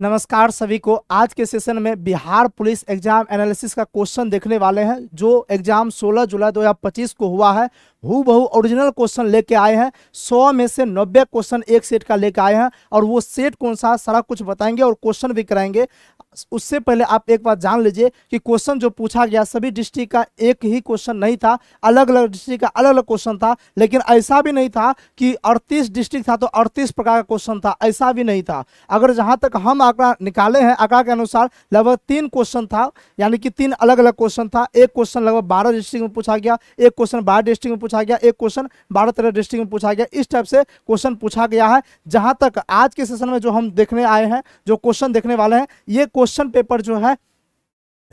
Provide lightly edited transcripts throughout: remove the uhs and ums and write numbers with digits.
नमस्कार सभी को। आज के सेशन में बिहार पुलिस एग्जाम एनालिसिस का क्वेश्चन देखने वाले हैं जो एग्जाम 16 जुलाई 2025 को हुआ है। हूबहू ओरिजिनल क्वेश्चन लेके आए हैं। 100 में से 90 क्वेश्चन एक सेट का लेके आए हैं और वो सेट कौन सा सारा कुछ बताएंगे और क्वेश्चन भी कराएंगे। उससे पहले आप एक बात जान लीजिए कि क्वेश्चन जो पूछा गया सभी डिस्ट्रिक्ट का एक ही क्वेश्चन नहीं था, अलग अलग डिस्ट्रिक्ट का अलग अलग क्वेश्चन था। लेकिन ऐसा भी नहीं था कि 38 डिस्ट्रिक्ट था तो 38 प्रकार का क्वेश्चन था, ऐसा भी नहीं था। अगर जहां तक हम आंकड़ा निकाले हैं, आंकड़ा के अनुसार लगभग 3 क्वेश्चन था, यानी कि 3 अलग अलग क्वेश्चन था। एक क्वेश्चन लगभग 12 डिस्ट्रिक्ट में पूछा गया, एक क्वेश्चन 12 डिस्ट्रिक्ट में पूछा गया, एक क्वेश्चन 12-13 डिस्ट्रिक्ट में पूछा गया। इस टाइप से क्वेश्चन पूछा गया है। जहां तक आज के सेशन में जो हम देखने आए हैं, जो क्वेश्चन देखने वाले हैं, ये क्वेश्चन पेपर जो है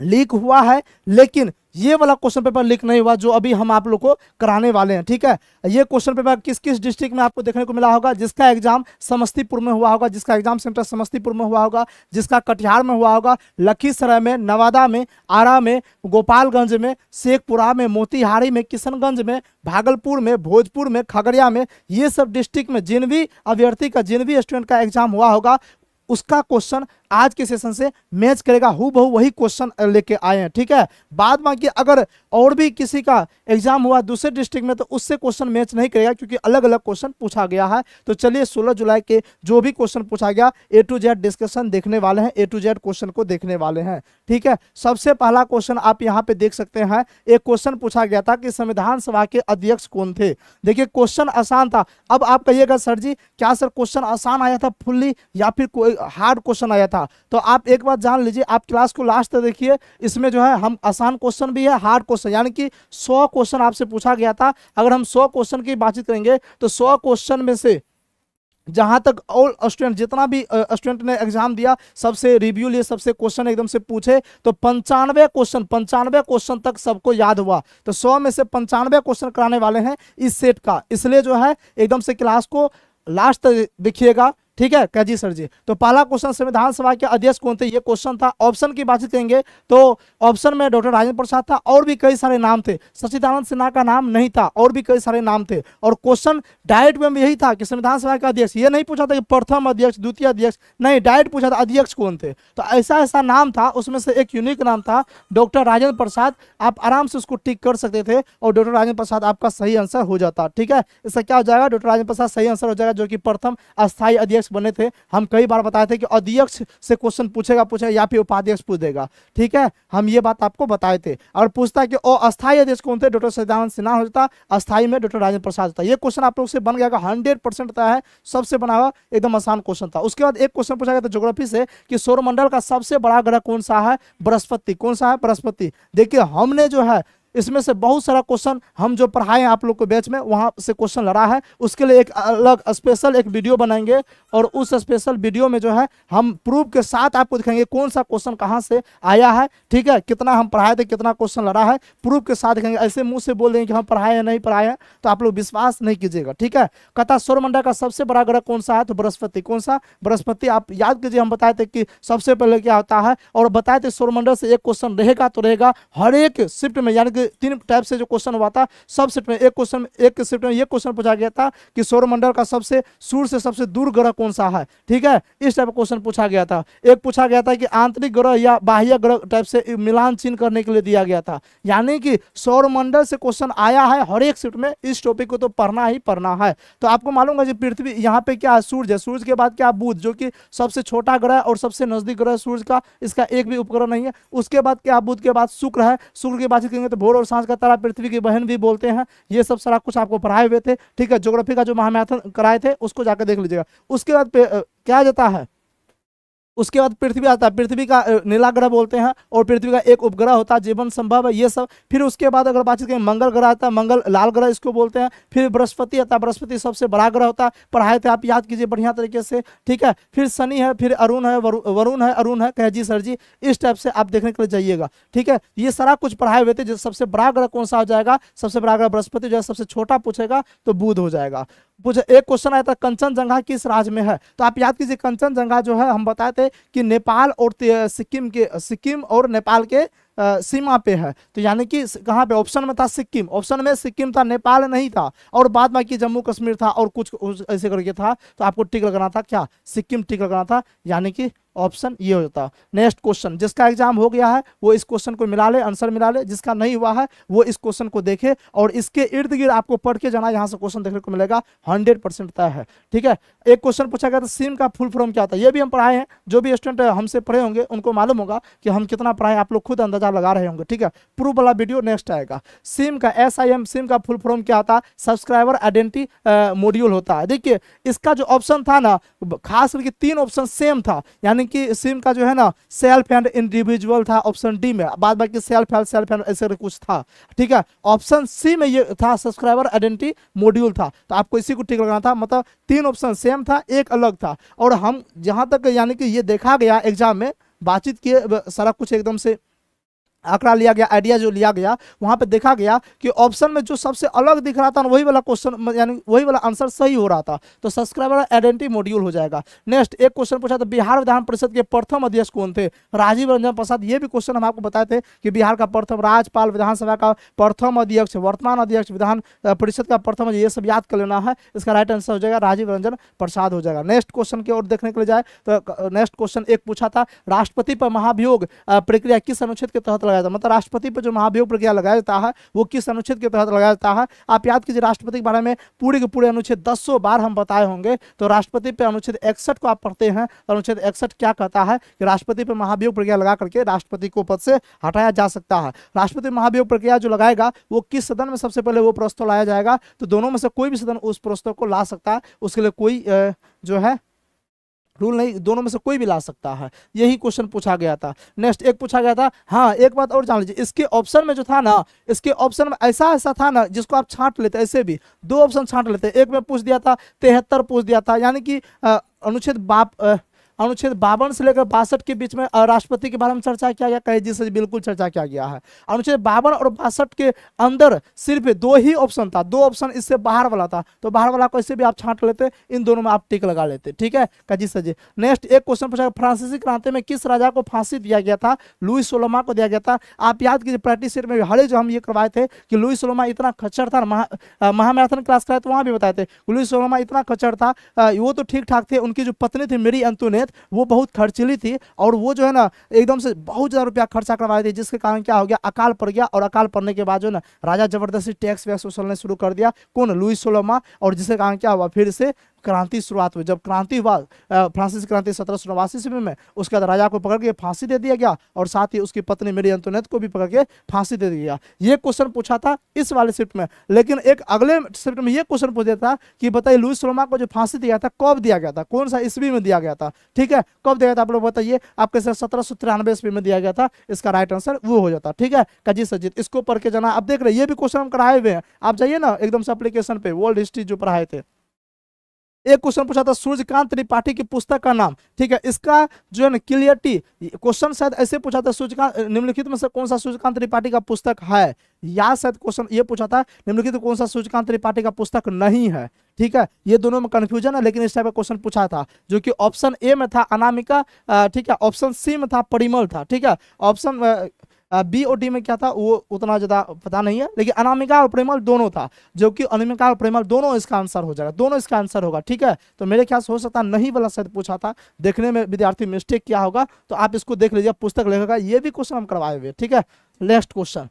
लीक हुआ है, लेकिन ये वाला क्वेश्चन पेपर लीक नहीं हुआ जो अभी हम आप लोग को कराने वाले हैं। ठीक है, ये क्वेश्चन पेपर किस किस डिस्ट्रिक्ट में आपको देखने को मिला होगा? जिसका एग्जाम समस्तीपुर में हुआ होगा, जिसका एग्जाम सेंटर समस्तीपुर में हुआ होगा, जिसका कटिहार में हुआ होगा, लखीसराय में, नवादा में, आरा में, गोपालगंज में, शेखपुरा में, मोतिहारी में, किशनगंज में, भागलपुर में, भोजपुर में, खगड़िया में, ये सब डिस्ट्रिक्ट में जिन भी अभ्यर्थी का, जिन भी स्टूडेंट का एग्जाम हुआ होगा उसका क्वेश्चन आज के सेशन से मैच करेगा। हूबहू वही क्वेश्चन लेके आए हैं। ठीक है, बाद बाकी अगर और भी किसी का एग्जाम हुआ दूसरे डिस्ट्रिक्ट में तो उससे क्वेश्चन मैच नहीं करेगा क्योंकि अलग अलग क्वेश्चन पूछा गया है। तो चलिए 16 जुलाई के जो भी क्वेश्चन पूछा गया A to Z डिस्कशन देखने वाले हैं, A to Z क्वेश्चन को देखने वाले हैं। ठीक है, सबसे पहला क्वेश्चन आप यहाँ पे देख सकते हैं। एक क्वेश्चन पूछा गया था कि संविधान सभा के अध्यक्ष कौन थे। देखिए क्वेश्चन आसान था। अब आप कहिएगा सर जी क्या सर क्वेश्चन आसान आया था फुल्ली या फिर कोई हार्ड क्वेश्चन आया था? तो आप एक बात जान लीजिए, आप क्लास को लास्ट तक देखिए। इसमें जो है हम आसान क्वेश्चन भी है, हार्ड क्वेश्चन, यानी कि 100 क्वेश्चन आपसे पूछा गया था। अगर हम 100 क्वेश्चन की बातचीत करेंगे तो 100 क्वेश्चन में से जहां तक ऑल स्टूडेंट, जितना भी स्टूडेंट ने एग्जाम दिया, सबसे रिव्यू लिए, सबसे क्वेश्चन एकदम से पूछे तो 95 क्वेश्चन तक सबको याद हुआ। तो 100 में से 95 क्वेश्चन कराने वाले हैं इस सेट का, इसलिए जो है एकदम से क्लास को लास्ट तक देखिएगा। ठीक है क्या जी सर जी? तो पहला क्वेश्चन संविधान सभा के अध्यक्ष कौन थे, ये क्वेश्चन था। ऑप्शन की बातचीत करेंगे तो ऑप्शन में डॉक्टर राजेंद्र प्रसाद था, और भी कई सारे नाम थे। सच्चिदानंद सिन्हा का नाम नहीं था, और भी कई सारे नाम थे। और क्वेश्चन डायरेक्ट में यही था कि संविधान सभा का अध्यक्ष, ये नहीं पूछा था कि प्रथम अध्यक्ष, द्वितीय अध्यक्ष, नहीं, डायरेक्ट पूछा था अध्यक्ष कौन थे। तो ऐसा ऐसा नाम था, उसमें से एक यूनिक नाम था डॉक्टर राजेंद्र प्रसाद। आप आराम से उसको टिक कर सकते थे और डॉक्टर राजेंद्र प्रसाद आपका सही आंसर हो जाता। ठीक है, इसका क्या हो जाएगा? डॉक्टर राजेंद्र प्रसाद सही आंसर हो जाएगा, जो कि प्रथम अस्थायी अध्यक्ष बने थे। हम कई बार बताए थे कि अध्यक्ष से क्वेश्चन पूछेगा या फिर उपाध्यक्ष पूछ देगा। ठीक है, हम ये बात आपको बताए थे। और पूछता है कि अस्थायी अध्यक्ष कौन थे, डॉक्टर सच्चिदानंद सिन्हा हो जाता, अस्थायी में डॉक्टर राजेंद्र प्रसाद होता। ये क्वेश्चन आप लोग से बन गया, 100% आता है, सबसे बना हुआ एकदम आसान क्वेश्चन था। उसके बाद एक क्वेश्चन पूछा गया था ज्योग्राफी से कि सौरमंडल का सबसे बड़ा ग्रह कौन सा है? बृहस्पति। कौन सा है? बृहस्पति। देखिए हमने जो है इसमें से बहुत सारा क्वेश्चन हम जो पढ़ाए हैं आप लोग को बैच में, वहां से क्वेश्चन लड़ा है। उसके लिए एक अलग स्पेशल एक वीडियो बनाएंगे और उस स्पेशल वीडियो में जो है हम प्रूफ के साथ आपको दिखाएंगे कौन सा क्वेश्चन कहां से आया है। ठीक है, कितना हम पढ़ाए थे, कितना क्वेश्चन लड़ा है, प्रूफ के साथ दिखाएंगे। ऐसे मुंह से बोल देंगे कि हम पढ़ाए या नहीं पढ़ाए हैं तो आप लोग विश्वास नहीं कीजिएगा। ठीक है, कहता सौरमंडल का सबसे बड़ा ग्रह कौन सा है? तो बृहस्पति। कौन सा? बृहस्पति। आप याद कीजिए, हम बताए थे कि सबसे पहले क्या होता है, और बताए थे सौरमंडल से एक क्वेश्चन रहेगा तो रहेगा हर एक शिफ्ट में, यानी कि 3 टाइप से जो क्वेश्चन हुआ था सब शिफ्ट में। एक क्वेश्चन, एक शिफ्ट में ये क्वेश्चन पूछा गया था कि सौरमंडल का सबसे सूर्य से सबसे दूर ग्रह कौन सा है। ठीक है, इस टाइप का क्वेश्चन पूछा गया था। एक पूछा गया था कि आंतरिक ग्रह या बाह्य ग्रह टाइप से मिलान चिन्ह करने के लिए दिया गया था। यानी कि सौरमंडल से क्वेश्चन आया है हर एक शिफ्ट में, इस टॉपिक को तो पढ़ना ही पढ़ना है। तो आपको मालूम है कि पृथ्वी, यहाँ पे क्या है? सूर्य है। सूर्य के बाद क्या? बुध, जो कि सबसे छोटा ग्रह और सबसे नजदीक ग्रह सूर्य का, इसका एक भी उपग्रह नहीं है। उसके बाद क्या? बुध के बाद शुक्र है। शुक्र की बातचीत करेंगे तो भोर और सांझ का तारा, पृथ्वी की बहन भी बोलते हैं। ये सब सारा कुछ आपको पढ़ाए हुए थे। ठीक है, ज्योग्राफी का जो महामैथन कराए थे उसको जाकर देख लीजिएगा। उसके बाद क्या जाता है, उसके बाद पृथ्वी आता है। पृथ्वी का नीला ग्रह बोलते हैं और पृथ्वी का एक उपग्रह होता है, जीवन संभव है, ये सब। फिर उसके बाद अगर बातचीत करें मंगल ग्रह आता है, मंगल लाल ग्रह इसको बोलते हैं। फिर बृहस्पति आता है, बृहस्पति सबसे बड़ा ग्रह होता है, पढ़ाए थे आप, याद कीजिए बढ़िया तरीके से। ठीक है, फिर शनि है, फिर अरुण है, वरुण है, अरुण है, कहे जी सर जी, इस टाइप से आप देखने के लिए जाइएगा। ठीक है, ये सारा कुछ पढ़ाए हुए थे। जो सबसे बड़ा ग्रह कौन सा हो जाएगा? सबसे बड़ा ग्रह बृहस्पति। जो सबसे छोटा पूछेगा तो बुध हो जाएगा। एक क्वेश्चन आया था कंचनजंगा किस राज्य में है? तो आप याद कीजिए, कंचनजंगा जो है हम बताए थे कि नेपाल और सिक्किम और नेपाल के सीमा पे है। तो यानी कि कहाँ पे ऑप्शन में था सिक्किम, ऑप्शन में सिक्किम था, नेपाल नहीं था, और बाद बाकी जम्मू कश्मीर था और कुछ ऐसे करके था। तो आपको टिक लगाना था क्या, सिक्किम टिक लगाना था, यानी कि ऑप्शन ये हो जाता। नेक्स्ट क्वेश्चन, जिसका एग्जाम हो गया है वो इस क्वेश्चन को मिला ले, आंसर मिला ले, जिसका नहीं हुआ है वो इस क्वेश्चन को देखे और इसके इर्द गिर्द आपको पढ़ के जाना, यहाँ से क्वेश्चन देखने को मिलेगा, 100% तय है। ठीक है, एक क्वेश्चन पूछा गया था सिम का फुल फॉर्म क्या होता है, ये भी हम पढ़ाए हैं, जो भी स्टूडेंट हमसे पढ़े होंगे उनको मालूम होगा कि हम कितना पढ़ाए, आप लोग खुद अंदाजा लगा रहे होंगे। ठीक है, प्रूफ वाला वीडियो नेक्स्ट आएगा। सिम का SIM सिम का फुल फॉर्म क्या होता है, सब्सक्राइबर आइडेंटिटी मॉड्यूल होता है। देखिए इसका जो ऑप्शन था ना, खास करके 3 ऑप्शन सेम था, यानी कि सिम का जो है ना सेल्फ एंड इंडिविजुअल था ऑप्शन डी में, बाद बाकी सेल्फ एंड ऐसे कुछ था। ठीक है, ऑप्शन सी में ये था सब्सक्राइबर आइडेंटिटी मॉड्यूल था, तो आपको इसी को टिक लगाना था। मतलब 3 ऑप्शन सेम था, एक अलग था। और हम जहां तक यानी कि ये देखा गया एग्जाम में, बातचीत किए, सारा कुछ एकदम से आंकड़ा लिया गया, आइडिया जो लिया गया, वहां पे देखा गया कि ऑप्शन में जो सबसे अलग दिख रहा था वही वाला क्वेश्चन यानी वही वाला आंसर सही हो रहा था, तो सब्सक्राइबर आइडेंटिटी मॉड्यूल हो जाएगा। नेक्स्ट एक क्वेश्चन पूछा था बिहार विधान परिषद के प्रथम अध्यक्ष कौन थे, राजीव रंजन प्रसाद। ये भी क्वेश्चन हम आपको बताए थे कि बिहार का प्रथम राज्यपाल, विधानसभा का प्रथम अध्यक्ष, वर्तमान अध्यक्ष, विधान परिषद का प्रथम, ये सब याद कर लेना है। इसका राइट आंसर हो जाएगा राजीव रंजन प्रसाद हो जाएगा। नेक्स्ट क्वेश्चन की ओर देखने के लिए जाए तो नेक्स्ट क्वेश्चन एक पूछा था राष्ट्रपति पर महाभियोग प्रक्रिया किस अनुच्छेद के तहत लगाया था, मतलब राष्ट्रपति पर जो महाभियोग प्रक्रिया लगाया जाता है वो किस अनुच्छेद के तहत लगाया जाता है। आप याद कीजिए राष्ट्रपति के बारे में पूरे के पूरे अनुच्छेद 10 बार हम बताए होंगे। तो राष्ट्रपति पे अनुच्छेद 61 को आप पढ़ते हैं तो अनुच्छेद 61 क्या कहता है कि राष्ट्रपति पर महाभियोग प्रक्रिया लगा करके राष्ट्रपति को पद से हटाया जा सकता है। राष्ट्रपति महाभियोग प्रक्रिया जो लगाएगा वो किस सदन में सबसे पहले वो प्रस्ताव लाया जाएगा, तो दोनों में से कोई भी सदन उस प्रस्ताव को ला सकता है, उसके लिए कोई जो है रूल नहीं, दोनों में से कोई भी ला सकता है। यही क्वेश्चन पूछा गया था। नेक्स्ट एक पूछा गया था, हाँ एक बात और जान लीजिए, इसके ऑप्शन में जो था ना, इसके ऑप्शन में ऐसा था ना जिसको आप छांट लेते, ऐसे भी 2 ऑप्शन छांट लेते। एक में पूछ दिया था 73 पूछ दिया था, यानी कि अनुच्छेद 52 से लेकर 62 के बीच में राष्ट्रपति के बारे में चर्चा किया गया, कहे जी से बिल्कुल चर्चा किया गया है। अनुच्छेद 52 और 62 के अंदर सिर्फ 2 ही ऑप्शन था, 2 ऑप्शन इससे बाहर वाला था, तो बाहर वाला को ऐसे भी आप छांट लेते, इन दोनों में आप टिक लगा लेते। ठीक है काजी सर जी। नेक्स्ट एक क्वेश्चन पूछा फ्रांसीसी क्रांति में किस राजा को फांसी दिया गया था, लुई सोलोमा को दिया गया था। आप याद कीजिए प्रैक्टिस सेट में हाल ही जो हम ये करवाए थे कि लुई सोलोमा इतना खच्चर था, महामैराथन क्लास कराए तो वहां भी बताए थे लुई सोलोमा इतना खच्चर था, वो तो ठीक ठाक थे, उनकी जो पत्नी थी मेरी अंतुनेत वो बहुत खर्चीली थी और वो जो है ना एकदम से बहुत ज्यादा रुपया खर्चा करवाई थी, जिसके कारण क्या हो गया अकाल पड़ गया। और अकाल पड़ने के बाद जो ना राजा जबरदस्ती टैक्स वैक्स वसूलने शुरू कर दिया, कौन, लुई सोलोमा, और जिसके कारण क्या हुआ फिर से क्रांति शुरुआत हुई। जब क्रांति हुआ फ्रांसीसी क्रांति 1789 ईस्वी में, उसके बाद राजा को पकड़ के फांसी दे दिया गया और साथ ही उसकी पत्नी मेरी अंतोनेत को भी पकड़ के फांसी दे दिया गया। ये क्वेश्चन पूछा था इस वाले शिफ्ट में, लेकिन एक अगले शिफ्ट में ये क्वेश्चन पूछ दिया था कि बताइए लुई सोलोमा को जो फांसी दिया था कब दिया गया था, कौन सा ईस्वी में दिया गया था। ठीक है, कब दिया गया था आप लोग बताइए, आपके सर 1793 ईस्वी में दिया गया था, इसका राइट आंसर वो हो जाता। ठीक है काजी सजीत, इसको पढ़ के जाना। आप देख रहे ये भी क्वेश्चन हम कराए हुए हैं, आप जाइए ना एकदम से एप्लीकेशन पे वर्ल्ड हिस्ट्री जो पढ़ाए थे। एक क्वेश्चन पूछा था सूर्यकांत त्रिपाठी की पुस्तक का नाम। ठीक है, इसका जो है ना क्लियरिटी क्वेश्चन शायद ऐसे पूछा था सूर्यकांत निम्नलिखित में से कौन सा सूर्यकांत त्रिपाठी का पुस्तक है, या शायद क्वेश्चन ये पूछा था निम्नलिखित कौन सा सूर्यकांत त्रिपाठी का पुस्तक नहीं है। ठीक है, ये दोनों में कंफ्यूजन है, लेकिन इस टाइप का क्वेश्चन पूछा था जो कि ऑप्शन ए में था अनामिका, ठीक है, ऑप्शन सी में था परिमल था। ठीक है, ऑप्शन बी और डी में क्या था वो उतना ज्यादा पता नहीं है, लेकिन अनामिका और प्रेमल दोनों था, जो कि अनामिका और प्रेमल दोनों इसका आंसर हो जाएगा, दोनों इसका आंसर होगा। ठीक है, तो मेरे ख्याल से हो सकता नहीं वाला शायद पूछा था, देखने में विद्यार्थी मिस्टेक किया होगा, तो आप इसको देख लीजिए पुस्तक लेखक, ये भी क्वेश्चन हम करवाए हुए। ठीक है, नेक्स्ट क्वेश्चन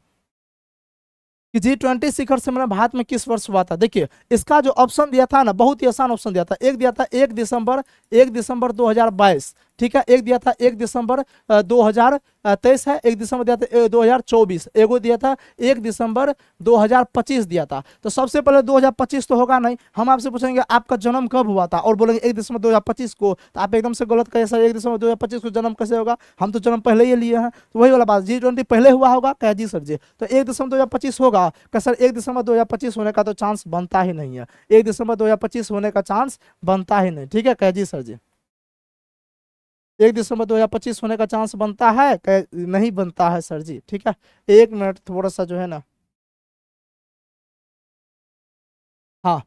कि G20 शिखर सम्मेलन भारत में किस वर्ष हुआ था। देखिए इसका जो ऑप्शन दिया था ना बहुत ही आसान ऑप्शन दिया था, एक दिया था 1 दिसंबर 2022। ठीक है, एक दिया था 1 दिसंबर 2023 है, 1 दिसंबर दिया था 2024, एगो दिया था 1 दिसंबर 2025 दिया था। तो सबसे पहले 2025 तो होगा नहीं, हम आपसे पूछेंगे आपका जन्म कब हुआ था और बोलेंगे 1 दिसंबर 2025 को, तो आप एकदम से गलत कहे सर 1 दिसंबर 2025 को जन्म कैसे होगा, हम तो जन्म पहले ही लिए हैं। तो वही वाला बात G20 पहले हुआ होगा क्या जी सर जी, तो 1 दिसंबर 2025 होगा क्या सर, 1 दिसंबर 2025 होने का तो चांस बनता ही नहीं है, 1 दिसंबर 2025 होने का चांस बनता ही नहीं। ठीक है क्या जी सर जी, 1 दिसंबर 2025 होने का चांस बनता है नहीं बनता है सर जी। ठीक है, 1 मिनट थोड़ा सा जो है ना, हाँ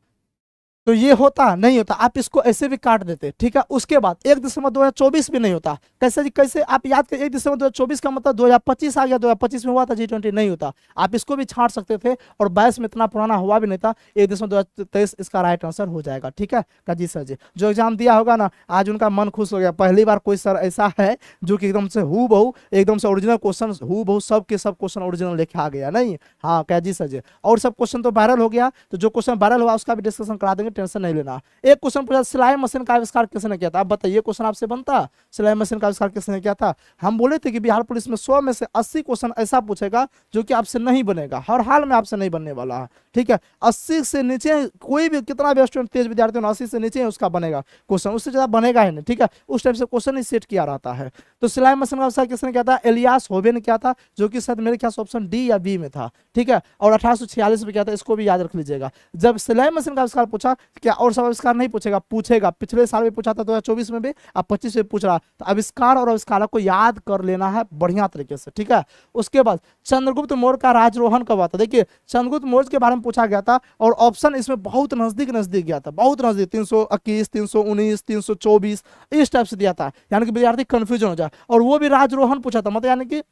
तो ये होता नहीं होता, आप इसको ऐसे भी काट देते, ठीक है। उसके बाद 1 दिसंबर 2024 भी नहीं होता। कैसे जी, कैसे आप याद करिए, 1 दिसंबर 2024 का मतलब 2025 आ गया, 2025 में हुआ था G20, नहीं होता। आप इसको भी छांट सकते थे, और 22 में इतना पुराना हुआ भी नहीं था। 1 दिसंबर 2023 इसका राइट आंसर हो जाएगा, ठीक है। का जी सर जी, जो एग्जाम दिया होगा ना, आज उनका मन खुश हो गया, पहली बार कोई सर ऐसा है जो कि एकदम से हु बहू, एकदम से ओरिजिनल क्वेश्चन हु बहू सब के सब क्वेश्चन ओरिजिनल लेके आ गया। नहीं, हाँ क्या जी सर जी, और सब क्वेश्चन तो वायरल हो गया, तो जो क्वेश्चन वायरल हुआ उसका भी डिस्कशन करा देंगे, टेंशन नहीं लेना। एक क्वेश्चन पूछा, सिलाई मशीन का आविष्कार किसने किया था? आप बताइए, क्वेश्चन आपसे बनता, सिलाई मशीन का आविष्कार किसने किया था? हम बोले थे कि बिहार पुलिस में 100 में से 80 क्वेश्चन ऐसा पूछेगा जो कि आपसे नहीं बनेगा, हर हाल में आपसे नहीं बनने वाला है, ठीक है। 80 से नीचे कोई भी, कितना भी स्टूडेंट तेज विद्यार्थी हो, 80 से नीचे उसका बनेगा क्वेश्चन, उससे ज्यादा बनेगा ही नहीं, ठीक है। उस टाइप से क्वेश्चन ही सेट किया रहता है। तो सिलाई मशीन का आविष्कार किसने किया था? इलियास होबे ने किया था, जो कि शायद मेरे ख्याल से ऑप्शन डी या बी में था, ठीक है। और 1846 में किया था, इसको भी याद रख लीजिएगा। जब सिलाई मशीन का आविष्कार पूछा, क्या और सब आविष्कार नहीं पूछेगा? पूछेगा, पिछले साल भी पूछा था 2024 में भी, अब 25 में पूछ रहा। तो आविष्कार और आविष्कारक को याद कर लेना है बढ़िया तरीके से, ठीक है। उसके बाद चंद्रगुप्त मौर्य का राजरोहन कब हुआ था? देखिए, चंद्रगुप्त मौर्य के बारे में पूछा गया था, और ऑप्शन इसमें बहुत नजदीक नजदीक गया था, बहुत नजदीक, 321, 319, 324 इस टाइप से दिया था, यानी कि विद्यार्थी कंफ्यूजन हो जाए। और वो भी राजरोहन पूछा था, मतलब यानी कि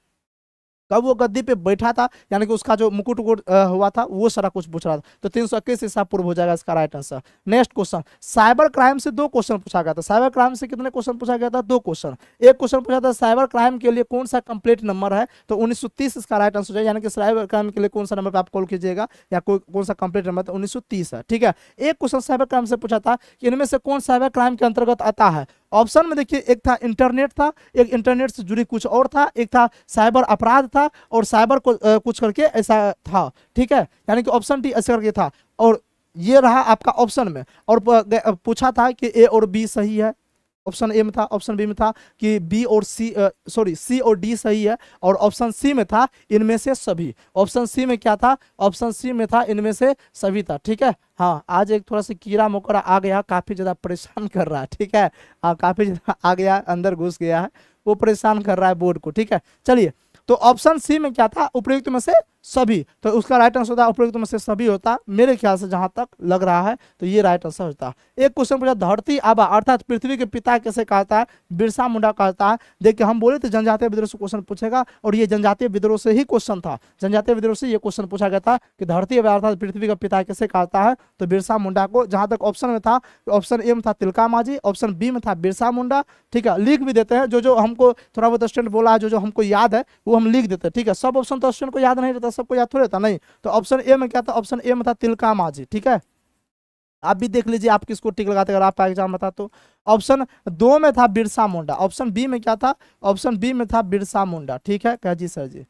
कब वो गद्दी पे बैठा था, यानी कि उसका जो मुकुट उकुट हुआ था, वो सारा कुछ पूछ रहा था। तो 321 ईसा पूर्व हो जाएगा इसका right answer. Next question, cyber crime से 2 क्वेश्चन पूछा गया था। साइबर क्राइम से कितने क्वेश्चन पूछा गया था? 2 क्वेश्चन। एक क्वेश्चन पूछा था, साइबर क्राइम के लिए कौन सा कंप्लीट नंबर है? तो 1930 इसका राइट आंसर है, यानी कि साइबर क्राइम के लिए कौन सा नंबर पर आप कॉल कीजिएगा, या कौन सा कंप्लीट नंबर? तो 1930 है, ठीक है। एक क्वेश्चन साइबर क्राइम से पूछा था कि इनमें से कौन साइबर क्राइम के अंतर्गत आता है? ऑप्शन में देखिए, एक था इंटरनेट था, एक इंटरनेट से जुड़ी कुछ और था, एक था साइबर अपराध था, और साइबर को कुछ करके ऐसा था, ठीक है। यानी कि ऑप्शन डी ऐसा करके था, और ये रहा आपका ऑप्शन में। और पूछा था कि ए और बी सही है, ऑप्शन ए में था, ऑप्शन बी में था कि बी और सी, सॉरी सी और डी सही है, और ऑप्शन सी में था इनमें से सभी। ऑप्शन सी में क्या था? ऑप्शन सी में था इनमें से सभी था, ठीक है। हाँ, आज एक थोड़ा सा कीड़ा मकोड़ा आ गया, काफी ज्यादा परेशान कर रहा है, ठीक है। हाँ, काफी ज्यादा आ गया, अंदर घुस गया है, वो परेशान कर रहा है बोर्ड को, ठीक है। चलिए, तो ऑप्शन सी में क्या था? उपयुक्त में से सभी, तो उसका राइट आंसर होता उपयुक्त में से सभी होता, मेरे ख्याल से जहां तक लग रहा है, तो ये राइट आंसर होता। एक क्वेश्चन पूछा, धरती आबा अर्थात पृथ्वी के पिता कैसे कहता है? बिरसा मुंडा कहता है। देखिए, हम बोले थे जनजातीय विद्रोह से क्वेश्चन पूछेगा, और ये जनजातीय विद्रोह से ही क्वेश्चन था, जनजातीय विद्रोह से ये क्वेश्चन पूछा गया था कि धरती आबा अर्थात पृथ्वी का पिता कैसे कहता है? तो बिरसा मुंडा को। जहां तक ऑप्शन में था, ऑप्शन ए में था तिलका मांझी, ऑप्शन बी में था बिरसा मुंडा, ठीक है। लिख भी देते हैं, जो हमको थोड़ा बहुत स्टूडेंट बोला है, जो हमको याद है वो हम लिख देते हैं, ठीक है। सब ऑप्शन तो स्टूडेंट को याद नहीं रहता, सबको याद थोड़ा रहता, नहीं। तो ऑप्शन ए में क्या था? ऑप्शन ए में था तिलका मांझी, ठीक है। आप भी देख लीजिए, आप किसको टिक लगाते अगर आपका एग्जाम बता तो। ऑप्शन 2 में था बिरसा मुंडा, ऑप्शन बी में क्या था? ऑप्शन बी में था बिरसा मुंडा, ठीक है। क्या जी सर जी?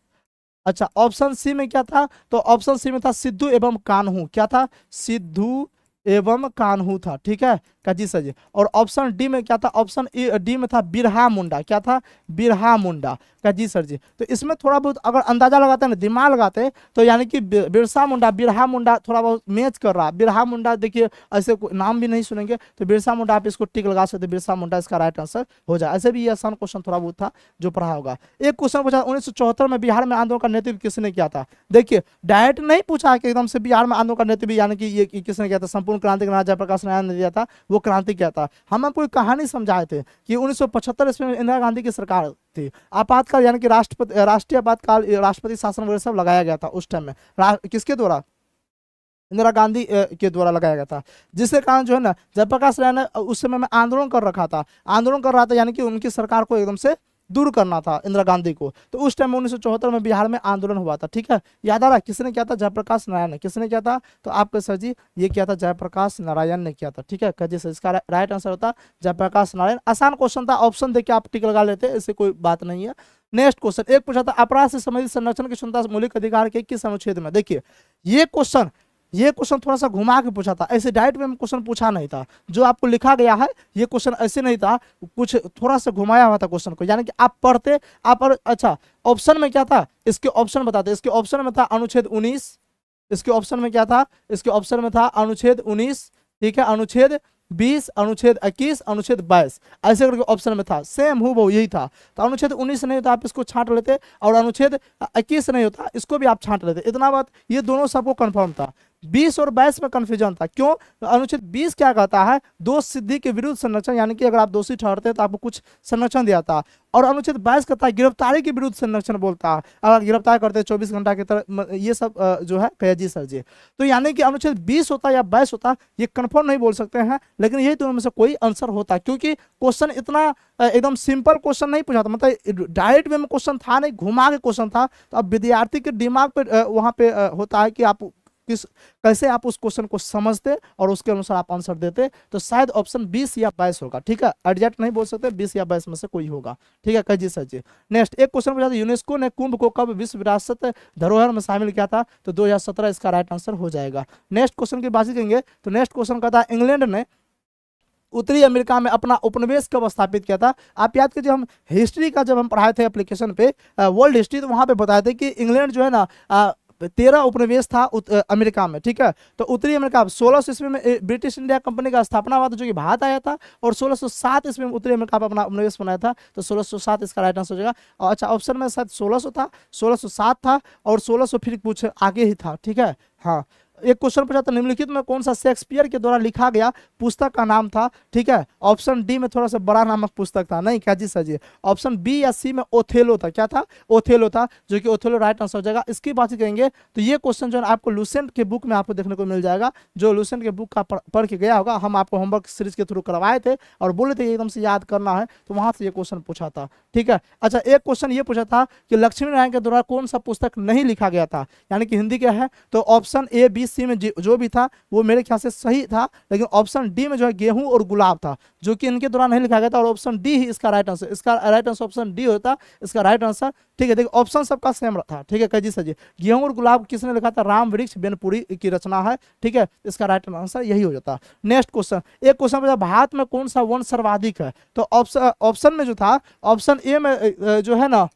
अच्छा, ऑप्शन सी में क्या था? तो ऑप्शन सी में था सिद्धू एवं कान्हू। क्या था? सिद्धू एवं कान्हू था, ठीक है। का जी सर जी। और ऑप्शन डी में क्या था? ऑप्शन डी में था बिरहा मुंडा। क्या था? बिरहा मुंडा। का जी सर जी। तो इसमें थोड़ा बहुत अगर अंदाजा लगाते हैं ना, दिमाग लगाते, तो यानी कि बिरसा मुंडा बिरहा मुंडा थोड़ा बहुत मैच कर रहा है। बिरहा मुंडा देखिए, ऐसे नाम भी नहीं सुनेंगे, तो बिरसा मुंडा आप इसको टिक लगा सकते, बिरसा मुंडा इसका राइट आंसर हो जाए। ऐसे भी ये आसान क्वेश्चन थोड़ा बहुत था जो पढ़ा होगा। एक क्वेश्चन पूछा, 1974 में बिहार में आंदोलन का नेतृत्व किसने किया था? देखिए, डायरेक्ट नहीं पूछा कि एकदम से बिहार में आंदोलन का नेतृत्व यानी कि ये किसने किया था। संपूर्ण क्रांति का जयप्रकाश नारायण ने दिया था, वो क्रांति क्या था? हम आपको एक कहानी समझाए थे कि 1975 ईस्वी में इंदिरा गांधी की सरकार थी, आपातकाल यानी कि राष्ट्रीय आपातकाल, राष्ट्रपति शासन वगैरह सब लगाया गया था उस टाइम में। किसके द्वारा? इंदिरा गांधी के द्वारा लगाया गया था, जिसके कारण जो है ना, जयप्रकाश नारायण ने उस समय में आंदोलन कर रखा था, आंदोलन कर रहा था, यानी कि उनकी सरकार को एकदम से दूर करना था इंदिरा गांधी को। तो उस टाइम में 1974 में बिहार में आंदोलन हुआ था, ठीक है। याद आ रहा है किसने किया था? जयप्रकाश नारायण ने। किसने किया था? तो आपके सर जी ये किया था, जयप्रकाश नारायण ने किया था, ठीक है। कहिए सर, इसका राइट आंसर होता जयप्रकाश नारायण। आसान क्वेश्चन था, ऑप्शन देके आप टिक लगा लेते, इससे कोई बात नहीं है। नेक्स्ट क्वेश्चन, एक पूछा था, अपराध से संबंधित संरक्षण की क्षमता मौलिक अधिकार के किस अनुच्छेद में? देखिए, ये क्वेश्चन थोड़ा सा घुमा के पूछा था, ऐसे डायरेक्ट में क्वेश्चन पूछा नहीं था। जो आपको लिखा गया है ये क्वेश्चन ऐसे नहीं था, कुछ थोड़ा सा घुमाया हुआ था क्वेश्चन को, यानी कि आप पढ़ते आप। अच्छा, ऑप्शन में क्या था? इसके ऑप्शन बताते। इसके ऑप्शन में था अनुच्छेद 19, इसके ऑप्शन में क्या था? इसके ऑप्शन में था अनुच्छेद 19, ठीक है, अनुच्छेद 20, अनुच्छेद 21, अनुच्छेद 22, ऐसे करके ऑप्शन में था। सेम हूबहू यही था। तो अनुच्छेद 19 नहीं होता, आप इसको छांट लेते, और अनुच्छेद 21 नहीं होता, इसको भी आप छांट लेते। इतना बात, ये दोनों सबको कंफर्म था। 20 और 22 में कंफ्यूजन था। क्यों? तो अनुच्छेद 20 क्या कहता है, दोष सिद्धि के विरुद्ध संरक्षण, यानी कि अगर आप दोषी ठहरते हैं तो आपको कुछ संरक्षण दिया था। और अनुच्छेद 22 कहता है गिरफ्तारी के विरुद्ध संरक्षण बोलता है, अगर गिरफ्तार करते 24 घंटा की तरह, ये सब जो है कहे जी सर जी। तो यानी कि अनुच्छेद 20 होता या 22 होता, ये कंफर्म नहीं बोल सकते हैं, लेकिन यही दोनों में से कोई आंसर होता, क्योंकि क्वेश्चन इतना एकदम सिंपल क्वेश्चन नहीं पूछा था, मतलब डायरेक्ट वे में क्वेश्चन था नहीं, घुमा के क्वेश्चन था। तो अब विद्यार्थी के दिमाग पे वहां पे होता है कि आप कैसे आप उस क्वेश्चन को समझते और उसके अनुसार आप आंसर देते। तो शायद ऑप्शन 20 या 22 होगा, ठीक है, एग्जैक्ट नहीं बोल सकते, 20 या 22 में से कोई होगा, ठीक है, जी सर जी। नेक्स्ट एक क्वेश्चन पूछा था, यूनेस्को ने कुंभ को कब विश्व विरासत धरोहर में शामिल किया था? तो 2017 इसका राइट आंसर हो जाएगा। नेक्स्ट क्वेश्चन की बात करेंगे तो नेक्स्ट क्वेश्चन कहता है इंग्लैंड ने उत्तरी अमेरिका में अपना उपनिवेश कब स्थापित किया था? आप याद कीजिए, हम हिस्ट्री का जब हम पढ़ाए थे एप्लीकेशन पे वर्ल्ड हिस्ट्री, तो वहां पे बताए थे कि इंग्लैंड जो है ना 13 उपनिवेश था अमेरिका में, ठीक है। तो उत्तरी अमेरिका 1600 ईस्वी में ब्रिटिश इंडिया कंपनी का स्थापना हुआ था, जो कि भारत आया था, और 1607 ईस्वी में उत्तरी अमेरिका पर अपना उपनिवेश बनाया था। तो 1607 इसका राइट आंसर हो जाएगा। और अच्छा, ऑप्शन में शायद 1600 था, 1607 था, और 1600 फिर कुछ आगे ही था, ठीक है। हाँ, एक क्वेश्चन पूछा था निम्नलिखित में कौन सा शेक्सपियर के द्वारा लिखा गया पुस्तक का नाम था? ठीक है, ऑप्शन डी में थोड़ा सा बड़ा नामक पुस्तक था, नहीं क्या जी सर जी। ऑप्शन बी या सी में ओथेलो था, क्या था? ओथेलो था, जो कि ओथेलो राइट आंसर हो जाएगा। इसकी बात करेंगे तो ये क्वेश्चन जो है आपको लूसेंट के बुक में आपको देखने को मिल जाएगा, जो लूसेंट के बुक का पढ़ के गया होगा, हम आपको होमवर्क सीरीज के थ्रू करवाए थे और बोले थे एकदम से याद करना है, तो वहां से ये क्वेश्चन पूछा था, ठीक है। अच्छा, एक क्वेश्चन ये पूछा था कि लक्ष्मी नारायण के द्वारा कौन सा पुस्तक नहीं लिखा गया था, यानी कि हिंदी क्या है? तो ऑप्शन ए बी सी में जो भी था वो मेरे ख्याल से सही था, लेकिन ऑप्शन डी में जो है गेहूं और गुलाब था, जो कि इनके द्वारा नहीं लिखा गया था, और ऑप्शन डी ही इसका राइट आंसर, इसका राइट आंसर ऑप्शन डी होता इसका राइट आंसर, ठीक है। देखिए ऑप्शन सबका सेम था, ठीक है, कैजी सर जी। गेहूं और गुलाब किसने लिखा था? राम वृक्ष बेनपुरी की रचना है, ठीक है, इसका राइट आंसर यही हो जाता। नेक्स्ट क्वेश्चन, एक क्वेश्चन पूछा भारत में कौन सा वन सर्वाधिक है? तो ऑप्शन में जो था, ऑप्शन ए में जो है ना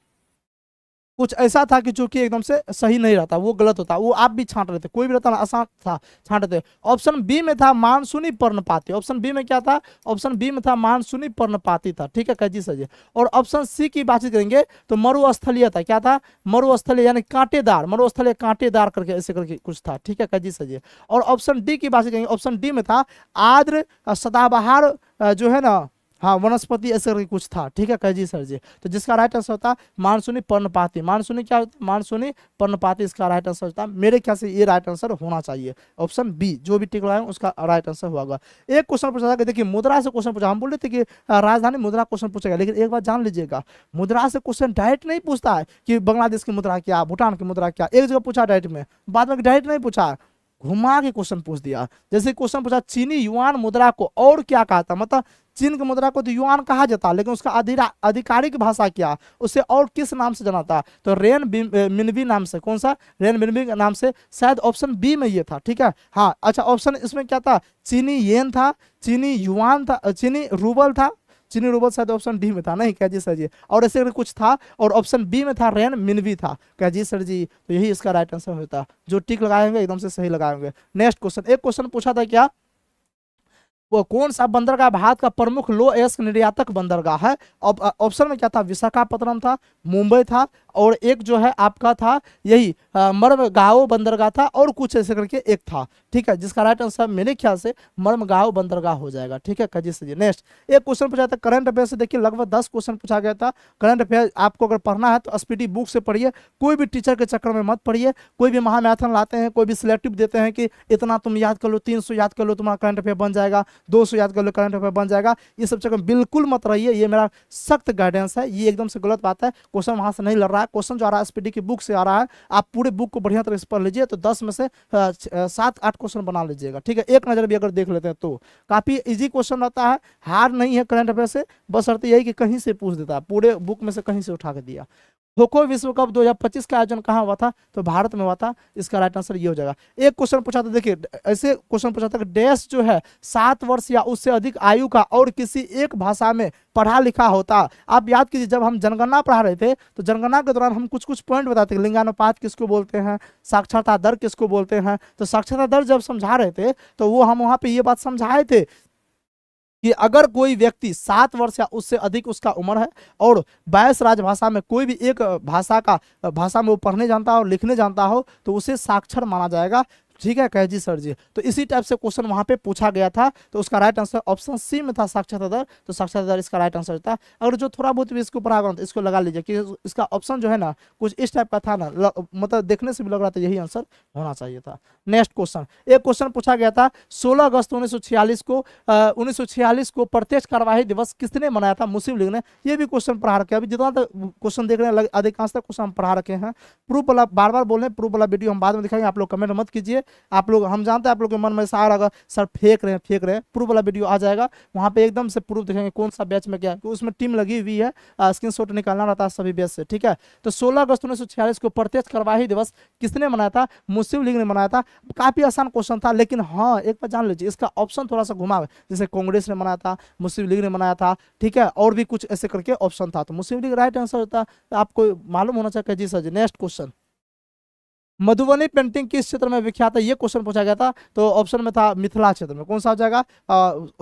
कुछ ऐसा था कि जो कि एकदम से सही नहीं रहता, वो गलत होता, वो आप भी छांट रहे थे, कोई भी रहता ना आसान था, छांट रहे थे। ऑप्शन बी में था मानसूनी पर्णपाती, ऑप्शन बी में क्या था? ऑप्शन बी में था मानसूनी पर्णपाती था, ठीक है, कैजी सर जी। और ऑप्शन सी की बात करेंगे तो मरुस्थलीय था, क्या था? मरुस्थलीय यानी कांटेदार, मरुस्थलीय कांटेदार करके ऐसे करके कुछ था, ठीक है, कैजी सर जी। और ऑप्शन डी की बात करेंगे, ऑप्शन डी में था आर्द्र सदाबहार जो है ना, हाँ, वनस्पति ऐसे करके कुछ था, ठीक है, कैजी सर जी। तो जिसका राइट आंसर होता मानसूनी पर्णपाती, मानसूनी क्या होता? मानसूनी पर्णपाती इसका राइट आंसर होता। मेरे ख्याल से ये राइट आंसर होना चाहिए, ऑप्शन बी, जो भी टिक लगाए उसका राइट आंसर होगा। एक क्वेश्चन पूछा था कि देखिए मुद्रा से क्वेश्चन पूछा, हम बोल रहे थे कि राजधानी मुद्रा क्वेश्चन पूछेगा, लेकिन एक बात जान लीजिएगा, मुद्रा से क्वेश्चन डायरेक्ट नहीं पूछता है कि बांग्लादेश की मुद्रा क्या, भूटान की मुद्रा क्या, एक जगह पूछा डायरेक्ट में, बाद में डायरेक्ट नहीं पूछा, घुमा के क्वेश्चन पूछ दिया। जैसे क्वेश्चन पूछा चीनी युआन मुद्रा को और क्या कहा था, मतलब चीन की मुद्रा को तो युआन कहा जाता, लेकिन उसका आधिकारिक भाषा क्या, उसे और किस नाम से जाना था? तो रेन मिनवी नाम से, कौन सा? रेन मिनवी नाम से, शायद ऑप्शन बी में ये था, ठीक है। हाँ, अच्छा, ऑप्शन इसमें क्या था? चीनी येन था, चीनी युआन था, चीनी रूबल था, चीनी रूबल शायद ऑप्शन डी में था, नहीं क्या जी सर जी, और ऐसे कुछ था, और ऑप्शन बी में था रेन मिनवी था, क्या जी सर जी। तो यही इसका राइट आंसर होता, जो टिक लगाएंगे एकदम से सही लगाएंगे। नेक्स्ट क्वेश्चन, एक क्वेश्चन पूछा था क्या, वो कौन सा बंदरगाह भारत का प्रमुख लो एस्क निर्यातक बंदरगाह है? ऑप्शन में क्या था? विशाखापत्तनम था, मुंबई था, और एक जो है आपका था यही मर्मगांव बंदरगाह था, और कुछ ऐसे करके एक था, ठीक है, जिसका राइट आंसर मेरे ख्याल से मर्मगांव बंदरगाह हो जाएगा, ठीक है, कजी से। नेक्स्ट एक क्वेश्चन पूछा था करंट अफेयर से, देखिए लगभग 10 क्वेश्चन पूछा गया था करंट अफेयर। आपको अगर पढ़ना है तो स्पीडी बुक से पढ़िए, कोई भी टीचर के चक्कर में मत पढ़िए। कोई भी महामैथन लाते हैं, कोई भी सिलेक्टिव देते हैं कि इतना तुम याद कर लो, 300 याद कर लो, तुम्हारा करंट अफेयर बन जाएगा, 200 याद कर लो, करंट अफेयर बन जाएगा, ये सब चक्कर बिल्कुल मत रहिए, ये मेरा सख्त गाइडेंस है, ये एकदम से गलत बात है। क्वेश्चन वहां से नहीं लड़ रहा है, क्वेश्चन जो आ रहा है एसपीडी की बुक से आ रहा है, आप पूरे बुक को बढ़िया तरह से पढ़ लीजिए, तो 10 में से 7-8 क्वेश्चन बना लीजिएगा, ठीक है। एक नजर भी अगर देख लेते हैं तो काफी इजी क्वेश्चन रहता है, हार्ड नहीं है करंट अफेयर से, बस अर्थ यही कि कहीं से पूछ देता है, पूरे बुक में से कहीं से उठा के दिया। खो खो विश्व कप 2025 का आयोजन कहाँ हुआ था? तो भारत में हुआ था, इसका राइट आंसर ये हो जाएगा। एक क्वेश्चन पूछा था, देखिए ऐसे क्वेश्चन पूछा था कि डैश जो है 7 वर्ष या उससे अधिक आयु का और किसी एक भाषा में पढ़ा लिखा होता। आप याद कीजिए, जब हम जनगणना पढ़ा रहे थे तो जनगणना के दौरान हम कुछ कुछ पॉइंट बताते थे, लिंगानुपात किसको बोलते हैं, साक्षरता दर किसको बोलते हैं। तो साक्षरता दर जब समझा रहे थे तो वो हम वहां पे ये बात समझाए थे कि अगर कोई व्यक्ति 7 वर्ष या उससे अधिक उसका उम्र है और 22 राजभाषा में कोई भी एक भाषा में वो पढ़ने जानता हो और लिखने जानता हो तो उसे साक्षर माना जाएगा। ठीक है, कहे जी सर जी। तो इसी टाइप से क्वेश्चन वहां पे पूछा गया था, तो उसका राइट आंसर ऑप्शन सी में था, साक्षात दर। तो साक्षात दर इसका राइट आंसर था। अगर जो थोड़ा बहुत भी इसके ऊपर आगा तो इसको लगा लीजिए कि इसका ऑप्शन जो है ना कुछ इस टाइप का था ना, मतलब देखने से भी लग रहा था यही आंसर होना चाहिए था। नेक्स्ट क्वेश्चन, एक क्वेश्चन पूछा गया था 16 अगस्त 1946 को 1946 को प्रत्यक्ष कार्यवाही दिवस किसने मनाया था? मुस्लिम लीग ने। ये भी क्वेश्चन पढ़ा रखे, अभी जितना तक क्वेश्चन देख रहे हैं अधिकांश तक क्वेश्चन हम पढ़ा रखे हैं। प्रूफ वाला बार बार बोल रहे हैं, प्रूफ वाला वीडियो हम बाद में दिखाएंगे, आप लोग कमेंट मत कीजिए। आप लोग, हम जानते हैं आप लोग के मन में ऐसा आ रहा सर फेंक रहे हैं। प्रूफ वाला वीडियो आ जाएगा, वहां पे एकदम से प्रूफ दिखाएंगे कौन सा बैच में क्या, उसमें टीम लगी हुई है, स्क्रीनशॉट निकालना रहता है सभी बैच से, ठीक है। तो 16 अगस्त 1946 को प्रत्यक्ष कार्यवाही दिवस किसने मनाया था? मुस्लिम लीग ने मनाया था। काफी आसान क्वेश्चन था, लेकिन हाँ एक बार जान लीजिए इसका ऑप्शन थोड़ा सा घुमा, जैसे कांग्रेस ने मनाया था, मुस्लिम लीग ने मनाया था, ठीक है, और भी कुछ ऐसे करके ऑप्शन था, तो मुस्लिम लीग राइट आंसर होता। आपको मालूम होना चाहिए जी सर जी। नेक्स्ट क्वेश्चन, मधुबनी पेंटिंग किस क्षेत्र में विख्यात है? ये क्वेश्चन पूछा गया था, तो ऑप्शन में था मिथिला क्षेत्र में। कौन सा हो जाएगा?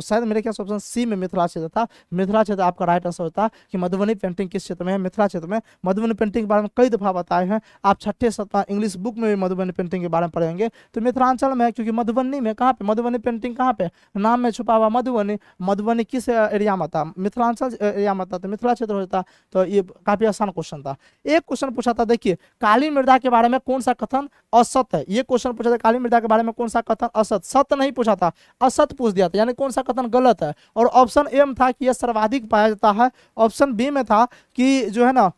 शायद मेरे ख्याल से ऑप्शन सी में मिथिला क्षेत्र था। मिथिला क्षेत्र आपका राइट आंसर होता कि मधुबनी पेंटिंग किस क्षेत्र में है? मिथिला क्षेत्र में। मधुबनी पेंटिंग के बारे में कई दफा बताए हैं, आप 6ठे-7वां इंग्लिश बुक में भी मधुबनी पेंटिंग के बारे में पढ़ेंगे। तो मिथिलांचल में है, क्योंकि मधुबनी में कहाँ पे मधुबनी पेंटिंग कहाँ पे? नाम में छुपा हुआ मधुबनी। मधुबनी किस एरिया में था? मिथिलांचल एरिया में था, तो मिथिला क्षेत्र होता। तो ये काफी आसान क्वेश्चन था। एक क्वेश्चन पूछा था, देखिए काली मृदा के बारे में कौन सा कथन असत है? ये क्वेश्चन पूछा था, काली मृदा के बारे में कौन सा कथन असत? सत्य नहीं पूछा था, असत पूछ दिया था, यानी कौन सा कथन गलत है। और ऑप्शन ए में था कि यह सर्वाधिक पाया जाता है। ऑप्शन बी में था कि जो है ना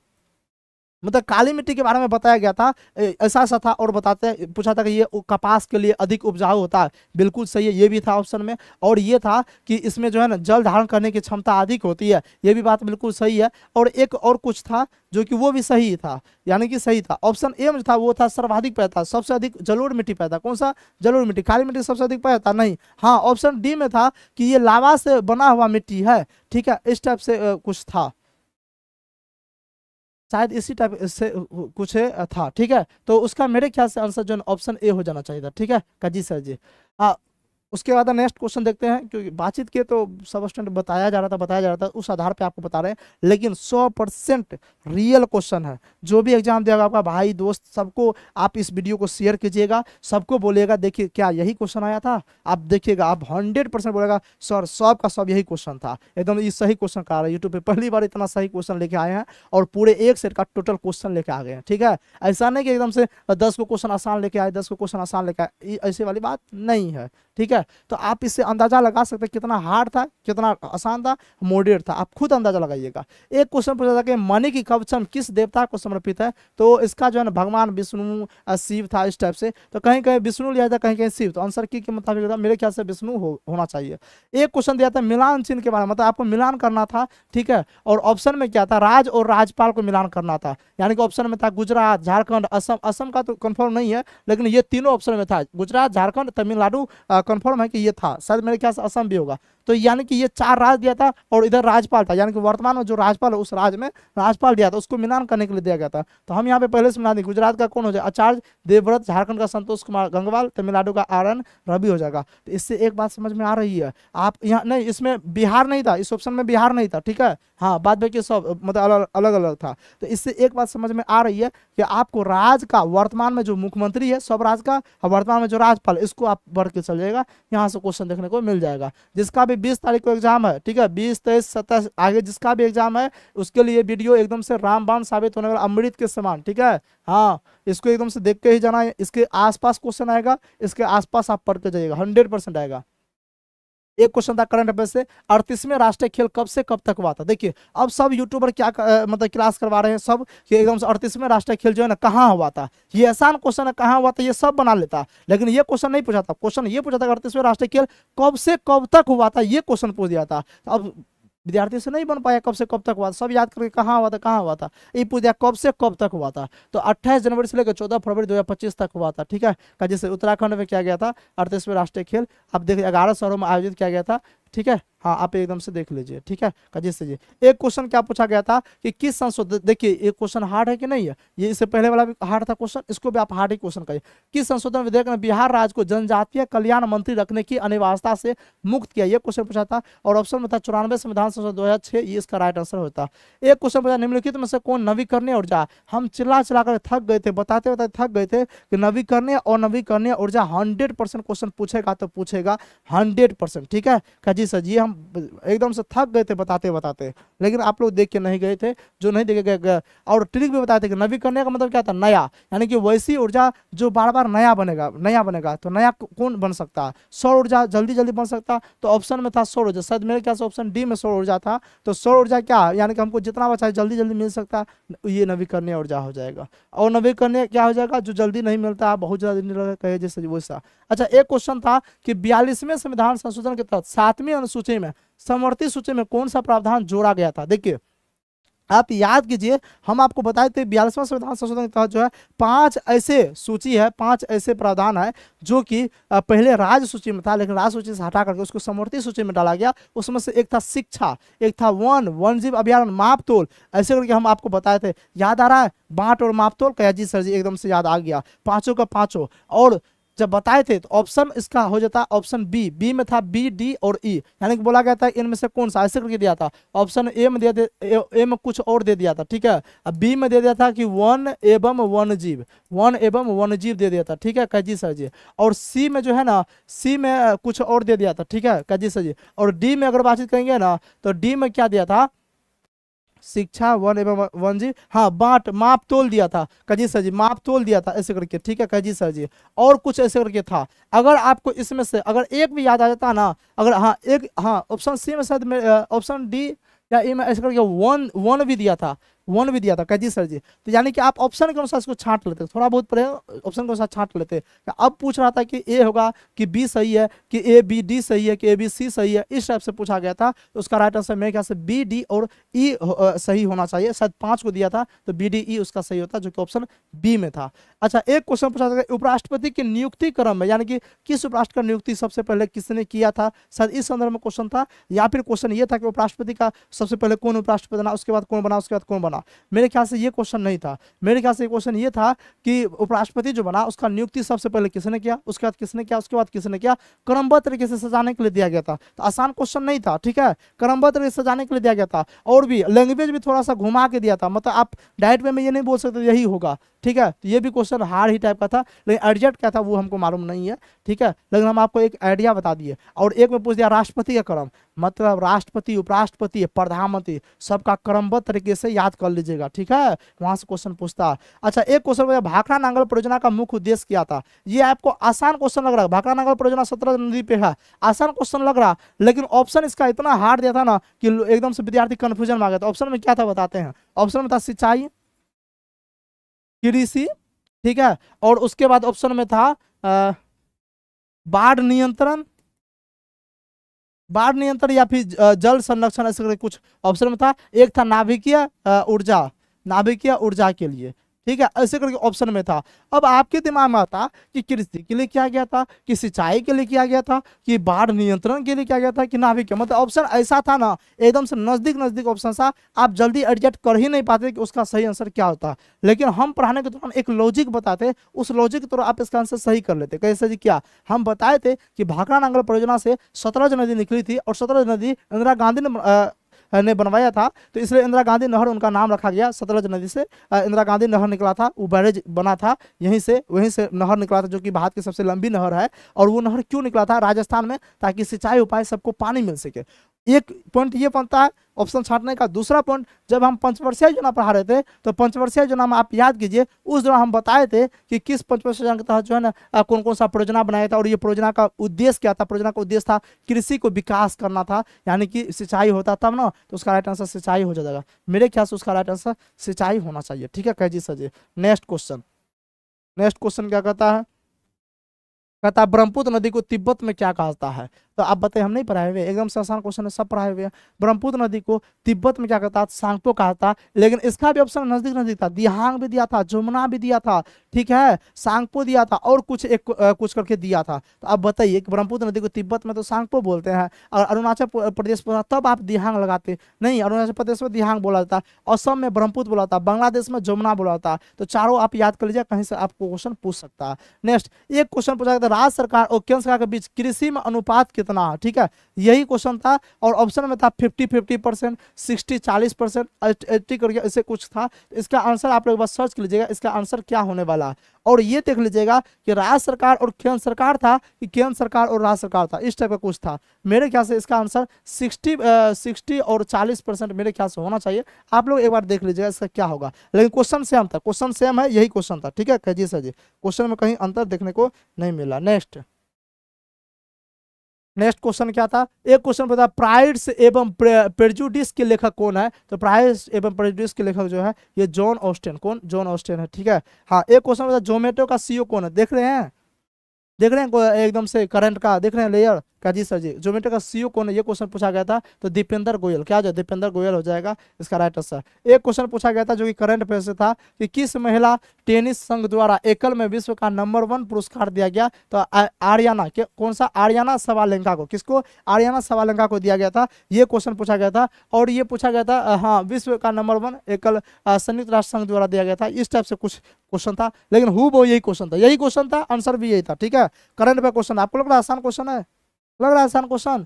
मतलब काली मिट्टी के बारे में बताया गया था, ऐसा था। और बताते पूछा था कि ये कपास के लिए अधिक उपजाऊ होता है, बिल्कुल सही है, ये भी था ऑप्शन में। और ये था कि इसमें जो है ना जल धारण करने की क्षमता अधिक होती है, ये भी बात बिल्कुल सही है। और एक और कुछ था जो कि वो भी सही था, यानी कि सही था। ऑप्शन ए में था वो था सर्वाधिक पैदा, सबसे अधिक जलोढ़ मिट्टी पैदा। कौन सा? जलोढ़ मिट्टी। काली मिट्टी सबसे अधिक पैदा नहीं। हाँ, ऑप्शन डी में था कि ये लावा से बना हुआ मिट्टी है, ठीक है, इस टाइप से कुछ था, शायद इसी टाइप से कुछ था, ठीक है। तो उसका मेरे ख्याल से आंसर जो है ऑप्शन ए हो जाना चाहिए था, ठीक है काजी सर जी। उसके बाद नेक्स्ट क्वेश्चन देखते हैं, क्योंकि बातचीत के तो सब स्टूडेंट बताया जा रहा था, उस आधार पे आपको बता रहे हैं। लेकिन 100% रियल क्वेश्चन है, जो भी एग्जाम देगा आपका भाई दोस्त सबको आप इस वीडियो को शेयर कीजिएगा, सबको बोलिएगा देखिए क्या यही क्वेश्चन आया था। आप देखिएगा, आप 100% बोलेगा सर सब का सब यही क्वेश्चन था, एकदम ये सही क्वेश्चन का रहा है। यूट्यूब पे पहली बार इतना सही क्वेश्चन लेके आए हैं, और पूरे एक सेट का टोटल क्वेश्चन लेके आ गए हैं, ठीक है। ऐसा नहीं कि एकदम से 10 को क्वेश्चन आसान लेके आए, 10 को क्वेश्चन आसान लेके आए, ऐसी वाली बात नहीं है, ठीक है। तो आप इससे अंदाजा लगा सकते हैं कितना हार्ड था, कितना आसान था, मॉडरेट था, आप खुद अंदाजा लगाइएगा। एक क्वेश्चन पूछा था कि मणि की कवचम किस देवता को समर्पित है? तो इसका जो है ना भगवान विष्णु शिव था, इस टाइप से। तो कहीं कहीं विष्णु लिया था, कहीं कहीं शिव। तो आंसर की मुताबिक मेरे ख्याल से विष्णु होना चाहिए। एक क्वेश्चन दिया था मिलान चिन्ह के बारे में, मतलब आपको मिलान करना था, ठीक है। और ऑप्शन में क्या था? राज और राज्यपाल को मिलान करना था, यानी कि ऑप्शन में था गुजरात, झारखंड, असम। असम का तो कंफर्म नहीं है, लेकिन ये तीनों ऑप्शन में था, गुजरात, झारखंड, तमिलनाडु कंफर्म है कि ये था, शायद मेरे ख्याल से असम भी होगा। तो यानी कि ये 4 राज्य दिया था, और इधर राज्यपाल था, यानी कि वर्तमान में जो राज्यपाल है उस राज्य में राज्यपाल दिया था, उसको मिलान करने के लिए दिया गया था। तो हम यहाँ पे पहले से मिला दें, गुजरात का कौन हो जाए? आचार्य देवव्रत, झारखंड का संतोष कुमार गंगवाल, तमिलनाडु का आरएन रवि हो जाएगा। तो इससे एक बात समझ में आ रही है, आप यहाँ नहीं, इसमें बिहार नहीं था, इस ऑप्शन में बिहार नहीं था, ठीक है। हाँ, बाद बाकी सब मतलब अलग अलग था। तो इससे एक बात समझ में आ रही है कि आपको राज्य का वर्तमान में जो मुख्यमंत्री है सब राज्य का, और वर्तमान में जो राज्यपाल, इसको आप बढ़ के चलिएगा, यहाँ से क्वेश्चन देखने को मिल जाएगा। जिसका भी 20 तारीख को एग्जाम है, ठीक है, 20, 23, 27 आगे जिसका भी एग्जाम है, उसके लिए वीडियो एकदम से रामबाण साबित होने वाला, अमृत के समान, ठीक है। हाँ, इसको एकदम से देख के ही जाना है, इसके आसपास क्वेश्चन आएगा, इसके आसपास आप पढ़ के जाइएगा, 100% आएगा। एक क्वेश्चन था करंट अफेयर से, 38वें राष्ट्रीय खेल कब से कब तक हुआ था? देखिए अब सब यूट्यूबर क्या मतलब क्लास करवा रहे हैं सब कि एकदम से 38वें राष्ट्रीय खेल जो है ना कहाँ हुआ था। ये आसान क्वेश्चन है, कहाँ हुआ था ये सब बना लेता, लेकिन ये क्वेश्चन नहीं पूछा था। क्वेश्चन ये पूछा था 38वें राष्ट्रीय खेल कब से कब तक हुआ था, ये क्वेश्चन पूछ दिया था। अब विद्यार्थी से नहीं बन पाया कब से कब तक हुआ था, सब याद करके कहाँ हुआ था कहाँ हुआ था, ये पूछ दिया कब से कब तक हुआ था। तो 28 जनवरी से लेकर 14 फरवरी 2025 तक हुआ था, ठीक है। जैसे उत्तराखंड में किया गया था 38वें राष्ट्रीय खेल, अब देखिए 11 शहरों में आयोजित किया गया था, ठीक है, हाँ आप एकदम से देख लीजिए, ठीक है। कजिए से जी एक क्वेश्चन क्या पूछा गया था कि किस संशोधन, देखिए ये क्वेश्चन हार्ड है कि नहीं है, ये इससे पहले वाला भी हार्ड था क्वेश्चन, इसको भी आप हार्ड ही क्वेश्चन करिए। किस संशोधन विधेयक ने बिहार राज्य को जनजातीय कल्याण मंत्री रखने की अनिवार्यता से मुक्त किया, ये क्वेश्चन पूछा था। और ऑप्शन में था 94 संविधान संशोधन 2006, ये इसका राइट आंसर होता। एक क्वेश्चन पूछा निम्नलिखित में से कौन नवीकरणीय ऊर्जा, हम चिल्ला चिल्ला कर थक गए थे, बताते बताते थक गए थे कि नवीकरणीय और नवीकरणीय ऊर्जा 100% क्वेश्चन पूछेगा तो पूछेगा 100%, ठीक है। जी सर जी हम एकदम से थक गए थे बताते बताते, लेकिन आप लोग देख के नहीं गए थे, जो नहीं देखे गए। और ट्रिक भी बताए थे कि नवीकरणीय का मतलब क्या था, नया, यानी कि वैसी ऊर्जा जो बार बार नया बनेगा, नया बनेगा। तो नया कौन बन सकता है, सौर ऊर्जा जल्दी जल्दी बन सकता। तो ऑप्शन में था सौर ऊर्जा, शायद मेरे ख्याल से ऑप्शन डी में सौर ऊर्जा था। तो सौर ऊर्जा क्या, यानी कि हमको जितना बचा जल्दी जल्दी मिल सकता, ये नवीकरणीय ऊर्जा हो जाएगा। और नवीकरणीय क्या हो जाएगा, जो जल्दी नहीं मिलता, बहुत ज्यादा दिन लगे जैसे वैसा। अच्छा एक क्वेश्चन था कि 42वें संविधान संशोधन के तहत 7वीं अनुसूची में समवर्ती सूची में कौन सा प्रावधान जोड़ा गया था। देखिए आप याद कीजिए, हम आपको बताए थे 42वां संविधान संशोधन के तहत जो है 5 ऐसे सूची है, 5 ऐसे प्रावधान है जो कि पहले राज्य सूची में था, लेकिन राज्य सूची से हटा करके उसको समवर्ती सूची में डाला गया। उसमें से एक था शिक्षा, एक था वन जीव अभियान, मापतोल, ऐसे करके हम आपको बताए थे। याद आ रहा है, बांट और मापतोल, कहा जी सर जी एकदम से याद आ गया, पांचों का पांचों। और जब बताए थे तो ऑप्शन इसका हो जाता ऑप्शन बी में था बी डी और ई, यानी कि बोला गया था इनमें से कौन सा, ऐसे करके दिया था। ऑप्शन ए में ए में कुछ और दे दिया था, ठीक है। अब बी में दे दिया था कि वन एवं वन जीव दे दिया था, ठीक है कजी सर जी। और सी में जो है ना, सी में कुछ और दे दिया था, ठीक है कजी सर जी। और डी में अगर बातचीत करेंगे ना, तो डी में क्या दिया था, शिक्षा वन एवं वन जी, हाँ बांट माप तोल दिया था कजी सर जी, माप तोल दिया था ऐसे करके, ठीक है कजी सर जी। और कुछ ऐसे करके था। अगर आपको इसमें से अगर एक भी याद आ जाता ना, अगर हाँ एक, हाँ ऑप्शन सी में शायद ऑप्शन डी या ए में ऐसे करके वन भी दिया था, वन भी दिया था कजी सर जी। तो यानी कि आप ऑप्शन के अनुसार इसको छांट लेते, थोड़ा बहुत पढ़े ऑप्शन के अनुसार छांट लेते। अब पूछ रहा था कि ए होगा कि बी सही है, कि ए बी डी सही है, कि ए बी सी सही है, इस टाइप से पूछा गया था। तो उसका राइट आंसर मेरे ख्याल से बी डी और ई सही होना चाहिए। शायद 5 को दिया था तो बी डी ई उसका सही होता, जो कि ऑप्शन बी में था। अच्छा एक क्वेश्चन पूछा था उपराष्ट्रपति की नियुक्ति क्रम में, यानी कि किस उपराष्ट्र का नियुक्ति सबसे पहले किसने किया था, शायद इस संदर्भ में क्वेश्चन था। या फिर क्वेश्चन ये था कि उपराष्ट्रपति का सबसे पहले कौन उपराष्ट्रपति बना, उसके बाद कौन बना, उसके बाद कौन बना। मेरे ख्याल से ये क्वेश्चन नहीं था, मेरे ख्याल से क्वेश्चन ये था कि उपराष्ट्रपति जो बना उसका नियुक्ति सबसे पहले किसने किया, उसके बाद किसने किया, उसके बाद किसने किया, क्रमबद्ध तरीके से सजाने के लिए दिया गया था। तो आसान क्वेश्चन नहीं था, ठीक है, क्रमबद्ध तरीके से सजाने के लिए दिया गया था। और भी लैंग्वेज भी थोड़ा सा घुमा के दिया था, मतलब आप डायरेक्ट वे में ये नहीं बोल सकते यही होगा, ठीक है। तो ये भी क्वेश्चन हार्ड ही टाइप का था, लेकिन एडजस्ट क्या था वो हमको मालूम नहीं है, ठीक है, लेकिन हम आपको एक आइडिया बता दिए। और एक में पूछ दिया राष्ट्रपति का क्रम, मतलब राष्ट्रपति, उपराष्ट्रपति, प्रधानमंत्री, सबका क्रमबद्ध तरीके से याद कर लीजिएगा, ठीक है, वहां से क्वेश्चन पूछता है। अच्छा एक क्वेश्चन, भाखड़ा नांगल परियोजना का मुख्य उद्देश्य क्या था। ये आपको आसान क्वेश्चन लग रहा है, भाखड़ा नांगल परियोजना 17 नदी पे है, आसान क्वेश्चन लग रहा, लेकिन ऑप्शन इसका इतना हार्ड दिया था ना कि एकदम से विद्यार्थी कंफ्यूजन में आ गया था। ऑप्शन में क्या था बताते हैं, ऑप्शन में था सिंचाई, कृषि, ठीक है, और उसके बाद ऑप्शन में था बाढ़ नियंत्रण, या फिर जल संरक्षण, ऐसे कुछ ऑप्शन में था। एक था नाभिकीय ऊर्जा, नाभिकीय ऊर्जा के लिए, ठीक है, ऐसे करके ऑप्शन में था। अब आपके दिमाग में आता कि कृषि के लिए किया गया था, कि सिंचाई के लिए किया गया था, कि बाढ़ नियंत्रण के लिए किया गया था, कि नाभिकीय, मतलब ऑप्शन ऐसा था ना एकदम से नजदीक नजदीक ऑप्शन था, आप जल्दी एडजस्ट कर ही नहीं पाते कि उसका सही आंसर क्या होता। लेकिन हम पढ़ाने के दौरान एक लॉजिक बताते, उस लॉजिक के तौर आप इसका आंसर सही कर लेते। कैसे जी, क्या हम बताए थे कि भाखड़ा नांगल परियोजना से सतलज नदी निकली थी, और सतलज नदी इंदिरा गांधी ने बनवाया था, तो इसलिए इंदिरा गांधी नहर उनका नाम रखा गया। सतलज नदी से इंदिरा गांधी नहर निकला था, वो बैरेज बना था, वहीं से नहर निकला था, जो कि भारत की सबसे लंबी नहर है। और वो नहर क्यों निकला था राजस्थान में, ताकि सिंचाई उपाय सबको पानी मिल सके। एक पॉइंट ये बनता है ऑप्शन छांटने का। दूसरा पॉइंट, जब हम पंचवर्षीय योजना पढ़ा रहे थे, तो पंचवर्षीय योजना में आप याद कीजिए, उस दौरान हम बताए थे कि किस पंचवर्षीय योजना के तहत जो है ना कौन कौन सा परियोजना बनाया था, और ये परियोजना का उद्देश्य क्या था। परियोजना का उद्देश्य था कृषि को विकास करना था, यानी कि सिंचाई होता तब ना, तो उसका राइट आंसर सिंचाई हो जाएगा। मेरे ख्याल से उसका राइट आंसर सिंचाई होना चाहिए, ठीक है कह जी सर जी। नेक्स्ट क्वेश्चन क्या कहता है, कहता है ब्रह्मपुत्र नदी को तिब्बत में क्या कहता है। तो आप बताइए, हम नहीं पढ़ाए हुए? एकदम से आसान क्वेश्चन है, सब पढ़ाए हुए हैं। ब्रह्मपुत्र नदी को तिब्बत में क्या कहता है? सांगपो कहा था। लेकिन इसका भी ऑप्शन नजदीक नजदीक था, दिहांग भी दिया था, जमुना भी दिया था, ठीक है, सांगपो दिया था, और कुछ एक कुछ करके दिया था। तो आप बताइए कि ब्रह्मपुत्र नदी को तिब्बत में तो सांगपो बोलते हैं, और अरुणाचल प्रदेश बोला तब आप दिहांग लगाते नहीं, अरुणाचल प्रदेश में दिहांग बोला जाता, असम में ब्रह्मपुत्र बोला था, बांग्लादेश में जमुना बोला था। तो चारों आप याद कर लीजिए, कहीं से आपको क्वेश्चन पूछ सकता है। नेक्स्ट, एक क्वेश्चन पूछा गया था, राज्य सरकार और केंद्र सरकार के बीच कृषि में अनुपात कितना है? ठीक है, यही क्वेश्चन था, और ऑप्शन में था 50-50%, 60-40%, 80 करके ऐसे कुछ था। इसका आंसर आप लोग बस सर्च कर लीजिएगा, इसका आंसर क्या होने वाला है। और ये देख लीजिएगा कि राज्य सरकार और केंद्र सरकार था कि केंद्र सरकार और राज्य सरकार था, इस टाइप का कुछ था। मेरे ख्याल से इसका आंसर 60 और 40% मेरे ख्याल से होना चाहिए। आप लोग एक बार देख लीजिएगा इसका क्या होगा। लेकिन क्वेश्चन सेम था, क्वेश्चन सेम है, यही क्वेश्चन था, ठीक है जी सर जी, क्वेश्चन में कहीं अंतर देखने को नहीं मिला। नेक्स्ट क्वेश्चन क्या था? एक क्वेश्चन पता, प्राइड्स एवं प्रेजुडिस के लेखक कौन है? तो प्राइड्स एवं प्रेजुडिस के लेखक जो है ये जॉन ऑस्टिन, कौन? जॉन ऑस्टिन है, ठीक है। हाँ, एक क्वेश्चन पता, जोमेटो का सीईओ कौन है? देख रहे हैं, एकदम से करंट का देख रहे हैं लेयर का जी सर जी, जोमेटो का सीईओ कौन है? ये क्वेश्चन पूछा गया था, तो दीपेंद्र गोयल, क्या जो दीपेंद्र गोयल हो जाएगा इसका राइट आंसर। एक क्वेश्चन पूछा गया था जो कि करंट अफेयर से था कि किस महिला टेनिस संघ द्वारा एकल में विश्व का नंबर 1 पुरस्कार दिया गया? तो आर्याना के, कौन सा? आर्याना सवालेंका को। किसको? आर्याना सवालेंका को दिया गया था, ये क्वेश्चन पूछा गया था। और ये पूछा गया था, हाँ, विश्व का नंबर 1 एकल संयुक्त राष्ट्र संघ द्वारा दिया गया था, इस टाइप से कुछ क्वेश्चन था। लेकिन वो यही क्वेश्चन था, यही क्वेश्चन था, आंसर भी यही था, ठीक है। करंट पे क्वेश्चन, आपको लग रहा है आसान क्वेश्चन है? लग रहा है आसान क्वेश्चन?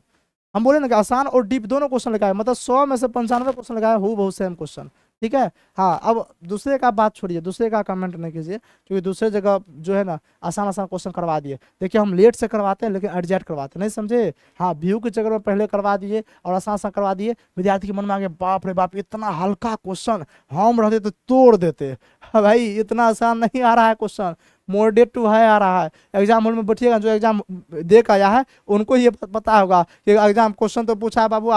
हम बोले ना कि आसान और डीप दोनों क्वेश्चन लगाए, मतलब 100 में से 95 क्वेश्चन लगाए, बहुत सेम क्वेश्चन, ठीक है। हाँ, अब दूसरे का बात छोड़िए, दूसरे का कमेंट नहीं कीजिए, क्योंकि दूसरे जगह जो है ना आसान आसान क्वेश्चन करवा दिए। देखिए, हम लेट से करवाते हैं लेकिन एडजस्ट करवाते नहीं, समझे? हाँ, व्यू के चक्कर में पहले करवा दिए और आसान आसान करवा दिए, विद्यार्थी के मन में आगे बाप रे बाप इतना हल्का क्वेश्चन, हम रहते तो तोड़ देते। हाँ भाई, इतना आसान नहीं आ रहा है क्वेश्चन, मॉडरेट टू है आ रहा है। एग्जाम हॉल में बैठिएगा, जो एग्जाम दे कर आया है उनको ये पता होगा कि एग्जाम क्वेश्चन तो पूछा है बाबू,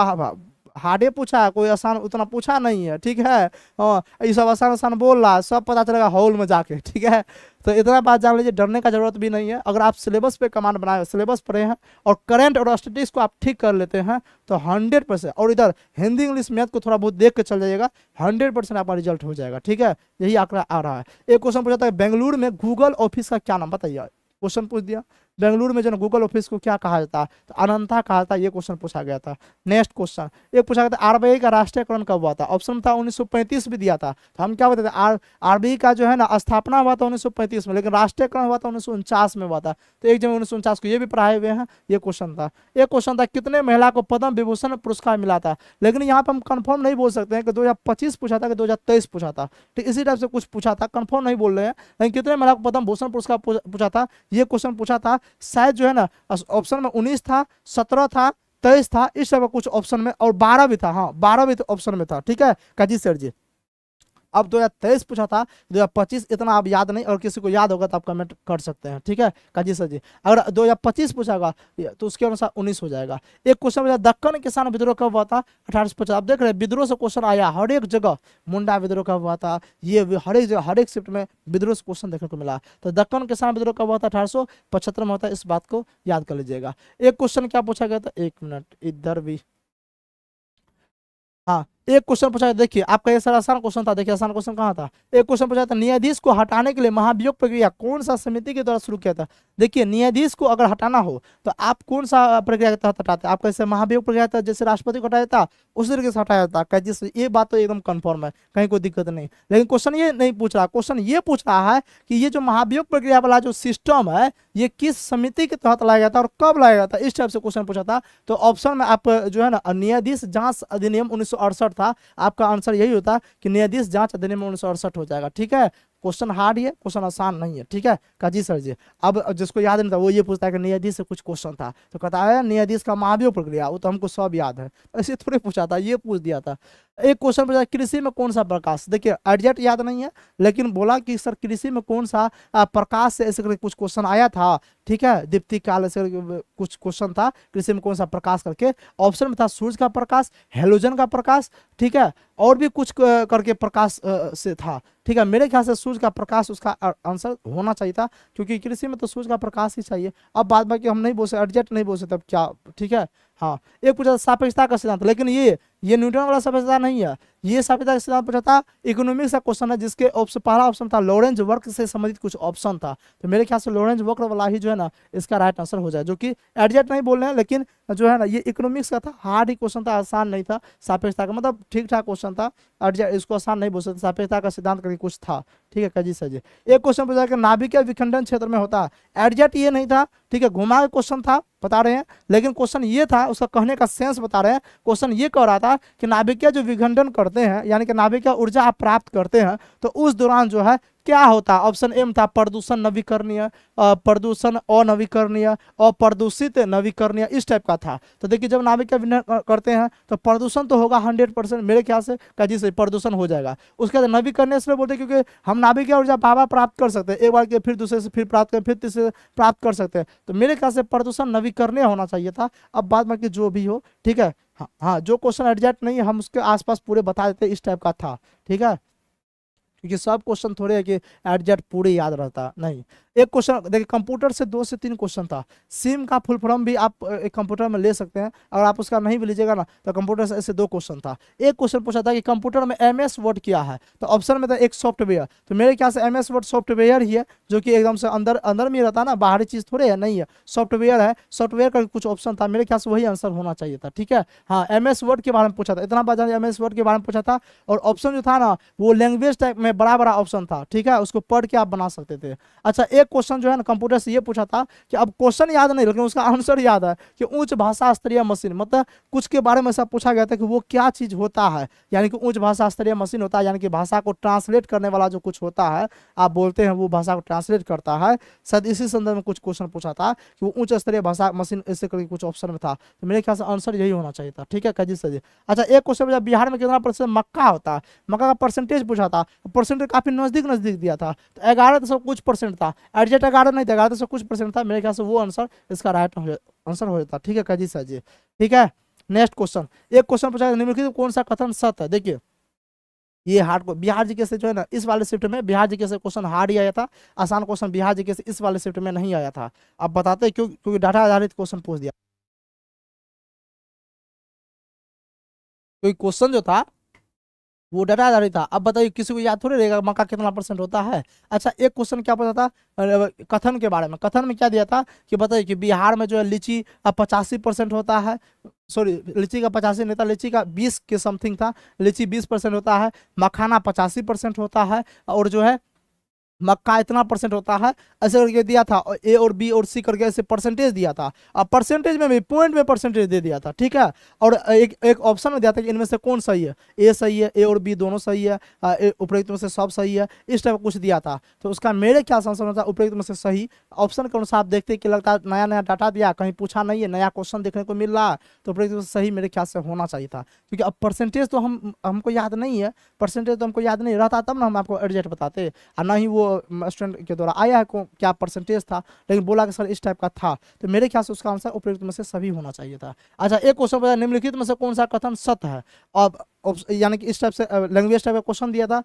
हार्डे पूछा है, कोई आसान उतना पूछा नहीं है, ठीक है। हाँ, ये सब आसान आसान बोल रहा है, सब पता चलेगा हॉल में जाके, ठीक है। तो इतना बात जान लीजिए, डरने का जरूरत भी नहीं है। अगर आप सिलेबस पे कमांड बनाए, सिलेबस पढ़े हैं और करंट और स्टैटिस्टिक्स को आप ठीक कर लेते हैं तो 100%, और इधर हिंदी इंग्लिश मैथ को थोड़ा बहुत देख के चल जाइएगा, 100% आपका रिजल्ट हो जाएगा, ठीक है। यही आंकड़ा आ रहा है। एक क्वेश्चन पूछा था, बेंगलुरु में गूगल ऑफिस का क्या नाम? बताइए, क्वेश्चन पूछ दिया, बेंगलुरु में जो गूगल ऑफिस को क्या कहा जाता है? तो अनंता कहा था, ये क्वेश्चन पूछा गया था। नेक्स्ट क्वेश्चन, एक पूछा गया था, आरबीआई का राष्ट्रीयकरण कब हुआ था? ऑप्शन में था 1935 भी दिया था, तो हम क्या बताते हैं, आरबीआई का जो है ना स्थापना हुआ था 1935 में, लेकिन राष्ट्रीयकरण हुआ था 1949 में हुआ था। तो 1 जनवरी 1949 को, ये भी पढ़ाए हुए हैं, ये क्वेश्चन था। एक क्वेश्चन था, कितने महिला को पद्म विभूषण पुरस्कार मिला था? लेकिन यहाँ पर हम कंफर्म नहीं बोल सकते हैं कि 2025 पूछा था कि 2023 पूछा था, ठीक, इसी टाइप से कुछ पूछा था, कंफर्म नहीं बोल रहे हैं। लेकिन कितने महिला को पद्म भूषण पुरस्कार पूछा था, ये क्वेश्चन पूछा था। शायद जो है ना ऑप्शन में 19 था, 17 था, 23 था, इस तरह कुछ ऑप्शन में, और 12 भी था। हाँ, 12 भी तो ऑप्शन में था, ठीक है काजी सर जी। अब 2023 पूछा था, 2025 इतना आप याद नहीं, और किसी को याद होगा तो आप कमेंट कर सकते हैं, ठीक है काजी सर जी। अगर 2025 पूछा होगा तो उसके अनुसार 19 हो जाएगा। एक क्वेश्चन पूछा, दक्कन किसान विद्रोह कब हुआ था? 1850। आप देख रहे हैं विद्रोह से क्वेश्चन आया हर एक जगह, मुंडा विद्रोह कब हुआ था, ये हर एक जगह, हर एक शिफ्ट में विद्रोह से क्वेश्चन देखने को मिला। तो दक्कन किसान विद्रोह कब हुआ था? 1875 में होता है, इस बात को याद कर लीजिएगा। एक क्वेश्चन क्या पूछा गया था, 1 मिनट, इधर भी, हाँ, एक क्वेश्चन पूछा, देखिए आपका ये सारा आसान क्वेश्चन था, देखिए आसान क्वेश्चन कहाँ था। एक क्वेश्चन पूछा था, न्यायाधीश को हटाने के लिए महाभियोग प्रक्रिया कौन सा समिति के द्वारा शुरू किया था? देखिए, न्यायाधीश को अगर हटाना हो तो आप कौन सा प्रक्रिया के तहत हटाते हैं? आप कैसे महाभियोग प्रक्रिया था, जैसे राष्ट्रपति को हटाया था उस तरीके से हटाया था, कैसे? ये बात तो एकदम कंफर्म है, कहीं कोई दिक्कत नहीं। लेकिन क्वेश्चन ये नहीं पूछ रहा, क्वेश्चन ये पूछ रहा है कि ये जो महाभियोग प्रक्रिया वाला जो सिस्टम है, ये किस समिति के तहत लाया गया था और कब लाया गया था, इस टाइप से क्वेश्चन पूछा था। तो ऑप्शन में आप जो है ना, न्यायाधीश जांच अधिनियम 1968 था, आपका आंसर यही होता कि न्यायाधीश जांच अधिनियम 1968 हो जाएगा, ठीक है। क्वेश्चन हार्ड है, क्वेश्चन आसान नहीं है, ठीक है काजी सर जी। अब जिसको याद नहीं था वो ये पूछता है कि न्यायाधीश से कुछ क्वेश्चन था, तो कहता है न्यायाधीश का महाभियोग प्रक्रिया, वो तो हमको सब याद है, ऐसे थोड़े पूछा था, ये पूछ दिया था। एक क्वेश्चन पूछा, कृषि में कौन सा प्रकाश? देखिए एग्जैक्ट याद नहीं है, लेकिन बोला कि सर कृषि में कौन सा प्रकाश से ऐसे करके कुछ क्वेश्चन आया था, ठीक है, दीप्ति काल ऐसे कुछ क्वेश्चन था, कृषि में कौन सा प्रकाश करके। ऑप्शन में था सूर्य का प्रकाश, हेलोजन का प्रकाश, ठीक है, और भी कुछ करके प्रकाश से था। ठीक है, मेरे ख्याल से सूर्य का प्रकाश उसका आंसर होना चाहिए था, क्योंकि कृषि में तो सूर्य का प्रकाश ही चाहिए। अब बाद बाकी हम नहीं बोल सकते, एडजस्ट नहीं बोल सकते, तब क्या। ठीक है, हाँ। एक पूछा सापेक्षता का सिद्धांत, लेकिन ये न्यूटन वाला सापेक्षता नहीं है, ये सापेक्षता का सिद्धांत पूछा था इकोनॉमिक्स का क्वेश्चन है, जिसके ऑप्शन पहला ऑप्शन था लॉरेंज वक्र से संबंधित कुछ ऑप्शन था। तो मेरे ख्याल से लॉरेंज वक्र वाला ही जो है ना इसका राइट आंसर हो जाए, जो कि एडजस्ट नहीं बोल रहे हैं, लेकिन जो है ना ये इकोनॉमिक्स का था, हार्ड ही क्वेश्चन था, आसान नहीं था। सापेक्षता का मतलब ठीक ठाक क्वेश्चन था, एडजस्ट इसको आसान नहीं बोल सकते, सापेक्षता का सिद्धांत करके कुछ था। ठीक है कजी सर जी। एक क्वेश्चन पूछा कि नाभिकीय विखंडन क्षेत्र में होता है, एडजस्ट ये नहीं था। ठीक है, घुमा के क्वेश्चन था बता रहे हैं, लेकिन क्वेश्चन ये था, उसका कहने का सेंस बता रहे हैं। क्वेश्चन ये कह रहा था कि नाभिकीय जो विखंडन करते हैं, यानी कि नाभिकीय ऊर्जा आप प्राप्त करते हैं, तो उस दौरान जो है क्या होता है। ऑप्शन ए में था प्रदूषण नवीकरणीय, प्रदूषण अनवीकरणीय, अप्रदूषित नवीकरणीय, इस टाइप का था। तो देखिए जब नाभिकीय विखंडन करते हैं तो प्रदूषण तो होगा 100%, मेरे ख्याल से कजी से प्रदूषण हो जाएगा। उसके बाद नवीकरणीय इसलिए बोलते हैं क्योंकि हम नाभिकीय ऊर्जा बार बार प्राप्त कर सकते हैं, एक बार के फिर दूसरे से फिर प्राप्त करें, फिर तीसरे से प्राप्त कर सकते हैं। तो मेरे ख्याल से प्रदूषण नवीकरणीय होना चाहिए था। अब बाद में कि जो भी हो, ठीक है। हाँ हाँ, जो क्वेश्चन एग्जैक्ट नहीं है हम उसके आसपास पूरे बता देते, इस टाइप का था। ठीक है, क्योंकि सब क्वेश्चन थोड़े है कि एडजस्ट पूरे याद रहता नहीं। एक क्वेश्चन देखिए, कंप्यूटर से 2 से 3 क्वेश्चन था। सिम का फुल फॉर्म भी आप एक कंप्यूटर में ले सकते हैं, अगर आप उसका नहीं भी लीजिएगा ना तो कंप्यूटर से ऐसे 2 क्वेश्चन था। एक क्वेश्चन पूछा था कि कंप्यूटर में MS वर्ड क्या है, तो ऑप्शन में था एक सॉफ्टवेयर। तो मेरे ख्याल से MS वर्ड सॉफ्टवेयर ही है, जो कि एकदम से अंदर अंदर में रहता है ना, बाहरी चीज थोड़े है, नहीं है, सॉफ्टवेयर है। सॉफ्टवेयर का कुछ ऑप्शन था, मेरे ख्याल से वही आंसर होना चाहिए था। ठीक है, हाँ, MS वर्ड के बारे में पूछा था, इतना बात जानिए, MS वर्ड के बारे में पूछा था। और ऑप्शन जो था ना वो लैंग्वेज टाइप में बड़ा बड़ा ऑप्शन था। ठीक है, उसको पढ़ के आप बना सकते थे। अच्छा, एक क्वेश्चन जो है ना कंप्यूटर से ये पूछा था कि अब क्वेश्चन याद नहीं लेकिन उसका आंसर याद है कि उच्च भाषा स्तरीय मशीन, मतलब कुछ के बारे में ऐसा पूछा गया था कि वो क्या चीज होता है, यानी कि उच्च भाषा स्तरीय मशीन होता है, यानी कि भाषा को ट्रांसलेट करने वाला जो कुछ होता है, आप बोलते हैं वो भाषा को ट्रांसलेट करता है। शायद इसी संदर्भ में कुछ क्वेश्चन पूछा था कि वो उच्च स्तरीय भाषा मशीन, ऐसे करके कुछ ऑप्शन में था। तो मेरे ख्याल से आंसर यही होना चाहिए था। ठीक है कजी सजी। अच्छा, एक क्वेश्चन बिहार में कितना % मक्का होता है, मक्का का परसेंटेज पूछा था, परसेंटेज काफी नजदीक नजदीक दिया था। तो 11 कुछ % था, एडजस्ट 11 नहीं था, 11 कुछ % था। मेरे ख्याल से वो आंसर इसका राइट आंसर हो जाता। ठीक है कजी सर जी। ठीक है, नेक्स्ट क्वेश्चन। एक क्वेश्चन पूछा निम्नलिखित कौन सा कथन सत्य है। देखिए ये हार्ड को बिहार जी के से जो है ना इस वाले शिफ्ट में बिहार जी के से क्वेश्चन हार्ड ही आया था, आसान क्वेश्चन बिहार जी के से इस वाले शिफ्ट में नहीं आया था। अब बताते हैं क्यों, क्योंकि डाटा आधारित क्वेश्चन पूछ दिया। क्योंकि क्वेश्चन जो था वो डाटा आधारित था। अब बताइए किसी को याद थोड़ी रहेगा मक्का कितना % होता है। अच्छा, एक क्वेश्चन क्या पता था कथन के बारे में। कथन में क्या दिया था कि बताइए कि बिहार में जो है लीची 85% होता है, सॉरी लीची का 85 नहीं था, लीची का 20 के समथिंग था, लीची 20% होता है, मखाना 85% होता है, और जो है मक्का इतना % होता है, ऐसे करके दिया था। और A और B और C करके ऐसे परसेंटेज दिया था। अब परसेंटेज में भी पॉइंट में परसेंटेज दे दिया था। ठीक है, और एक ऑप्शन में दिया था कि इनमें से कौन सही है, A सही है, A और B दोनों सही है, उपयुक्त में से सब सही है, इस टाइप का कुछ दिया था। तो उसका मेरे क्या आंसर होता है उपयुक्त में से सही। ऑप्शन के अनुसार आप देखते कि लगता है नया नया डाटा दिया, कहीं पूछा नहीं है, नया क्वेश्चन देखने को मिल रहा है, तो उपयुक्त में से सही मेरे ख्याल से होना चाहिए था। क्योंकि अब परसेंटेज तो हमको याद नहीं है, परसेंटेज तो हमको याद नहीं रहता, तब ना हम आपको एडजस्ट बताते, और ना ही वो स्टूडेंट के द्वारा आया है क्या परसेंटेज था, लेकिन बोला कि सर इस टाइप का था। तो मेरे ख्याल से उसका आंसर उपयुक्त में से सभी होना चाहिए था। अच्छा, एक क्वेश्चन बताया निम्नलिखित में से कौन सा कथन सत्य है। अब यानी कि इस टाइप से लैंग्वेज टाइप का क्वेश्चन दिया था।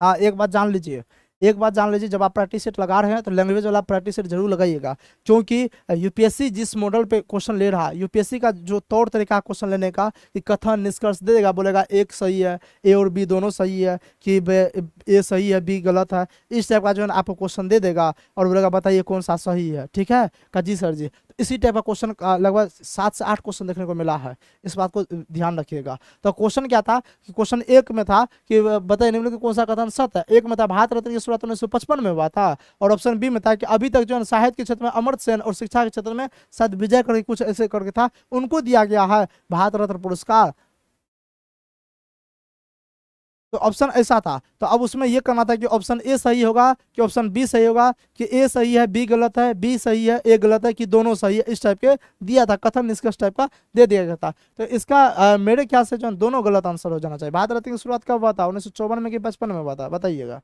हाँ, एक बात जान लीजिए, एक बात जान लीजिए, जब आप प्रैक्टिस सेट लगा रहे हैं तो लैंग्वेज वाला प्रैक्टिस सेट जरूर लगाइएगा, क्योंकि यूपीएससी जिस मॉडल पे क्वेश्चन ले रहा है, यूपीएससी का जो तौर तरीका क्वेश्चन लेने का कि कथन निष्कर्ष दे देगा, बोलेगा एक सही है, ए और बी दोनों सही है, कि ए सही है बी गलत है, इस टाइप का जो है ना आपको क्वेश्चन दे देगा और बोलेगा बताइए कौन सा सही है। ठीक है का जी सर जी। इसी टाइप का क्वेश्चन लगभग 7 से 8 क्वेश्चन देखने को मिला है, इस बात को ध्यान रखिएगा। तो क्वेश्चन क्या था कि क्वेश्चन 1 में था कि बताइए निम्नलिखित कौन सा कथन सत्य है। 1 में था भारत रत्न की शुरुआत 1955 में हुआ था, और ऑप्शन बी में था कि अभी तक जो है साहित्य के क्षेत्र में अमर्त्य सेन और शिक्षा के क्षेत्र में शायद विजय करके कुछ ऐसे करके था, उनको दिया गया है भारत रत्न पुरस्कार। तो ऑप्शन ऐसा था, तो अब उसमें यह करना था कि ऑप्शन ए सही होगा कि ऑप्शन बी सही होगा, कि ए सही है बी गलत है, बी सही है ए गलत है, कि दोनों सही है, इस टाइप के दिया था, कथन निष्कर्ष टाइप का दे दिया गया था। तो इसका मेरे ख्याल से जो दोनों गलत आंसर हो जाना चाहिए। भारत रत्न की शुरुआत कब हुआ था, 1954 में कि 55 में हुआ था, बताइएगा,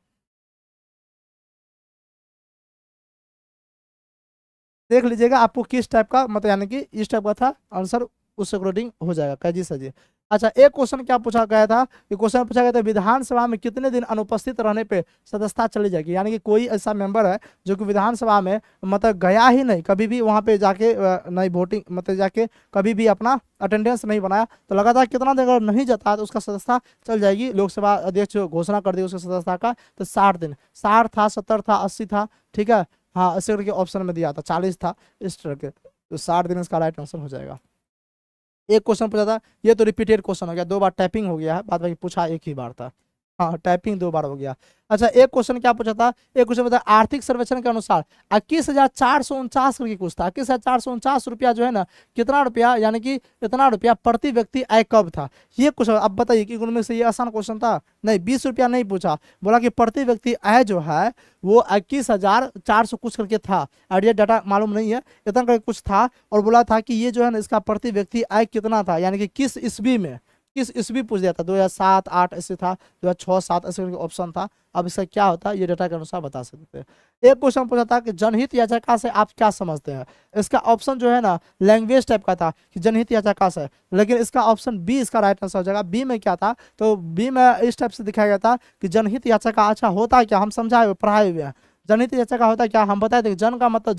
देख लीजिएगा आपको किस टाइप का मतलब यानी कि इस टाइप का था आंसर, उस अकॉर्डिंग हो जाएगा। कैजी सर जी। अच्छा, एक क्वेश्चन क्या पूछा गया था कि क्वेश्चन पूछा गया था विधानसभा में कितने दिन अनुपस्थित रहने पे सदस्यता चली जाएगी, यानी कि कोई ऐसा मेंबर है जो कि विधानसभा में मतलब गया ही नहीं, कभी भी वहां पे जाके नहीं वोटिंग मतलब जाके कभी भी अपना अटेंडेंस नहीं बनाया, तो लगातार कितना दिन अगर नहीं जाता तो उसका सदस्यता चल जाएगी। लोकसभा अध्यक्ष घोषणा कर दी उसके सदस्यता का, तो 60 दिन, 60 था, 70 था, 80 था, ठीक है, हाँ 80 करके ऑप्शन में दिया था, 40 था, इस तरह के, तो 60 दिन इसका राइट आंसर हो जाएगा। एक क्वेश्चन पूछा था, ये तो रिपीटेड क्वेश्चन हो गया, 2 बार टाइपिंग हो गया है, बाद बाकी पूछा एक ही बार था, हाँ टाइपिंग 2 बार हो गया। अच्छा, एक क्वेश्चन क्या पूछा था, एक क्वेश्चन बता आर्थिक सर्वेक्षण के अनुसार 21,449 करके कुछ था, 21,449 रुपया जो है ना, कितना रुपया यानी कि इतना रुपया प्रति व्यक्ति आय कब था, ये क्वेश्चन। अब बताइए कि उनमें से ये आसान क्वेश्चन था नहीं, 20 रुपया नहीं पूछा, बोला कि प्रति व्यक्ति आय जो है वो 21,400 कुछ करके था, और ये डाटा मालूम नहीं है, इतना करके कुछ था, और बोला था कि ये जो है ना इसका प्रति व्यक्ति आय कितना था, यानी कि किस ईस्वी में, किस ईस्वी पूछ दिया था, 2007 8 ऐसे था, 2006 7 ऐसे ऑप्शन था। अब इसका क्या होता है ये डाटा के अनुसार बता सकते हैं। एक क्वेश्चन पूछा था कि जनहित याचिका से आप क्या समझते हैं, इसका ऑप्शन जो है ना लैंग्वेज टाइप का था कि जनहित याचिका से, लेकिन इसका ऑप्शन बी इसका राइट आंसर हो जाएगा। बी में क्या था, तो बी में इस टाइप से दिखाया गया था कि जनहित याचिका अच्छा होता है क्या, हम समझाए हुए पढ़ाए हुए हैं, जनहित याचिका होता है क्या, हम बताए थे, जन का मतलब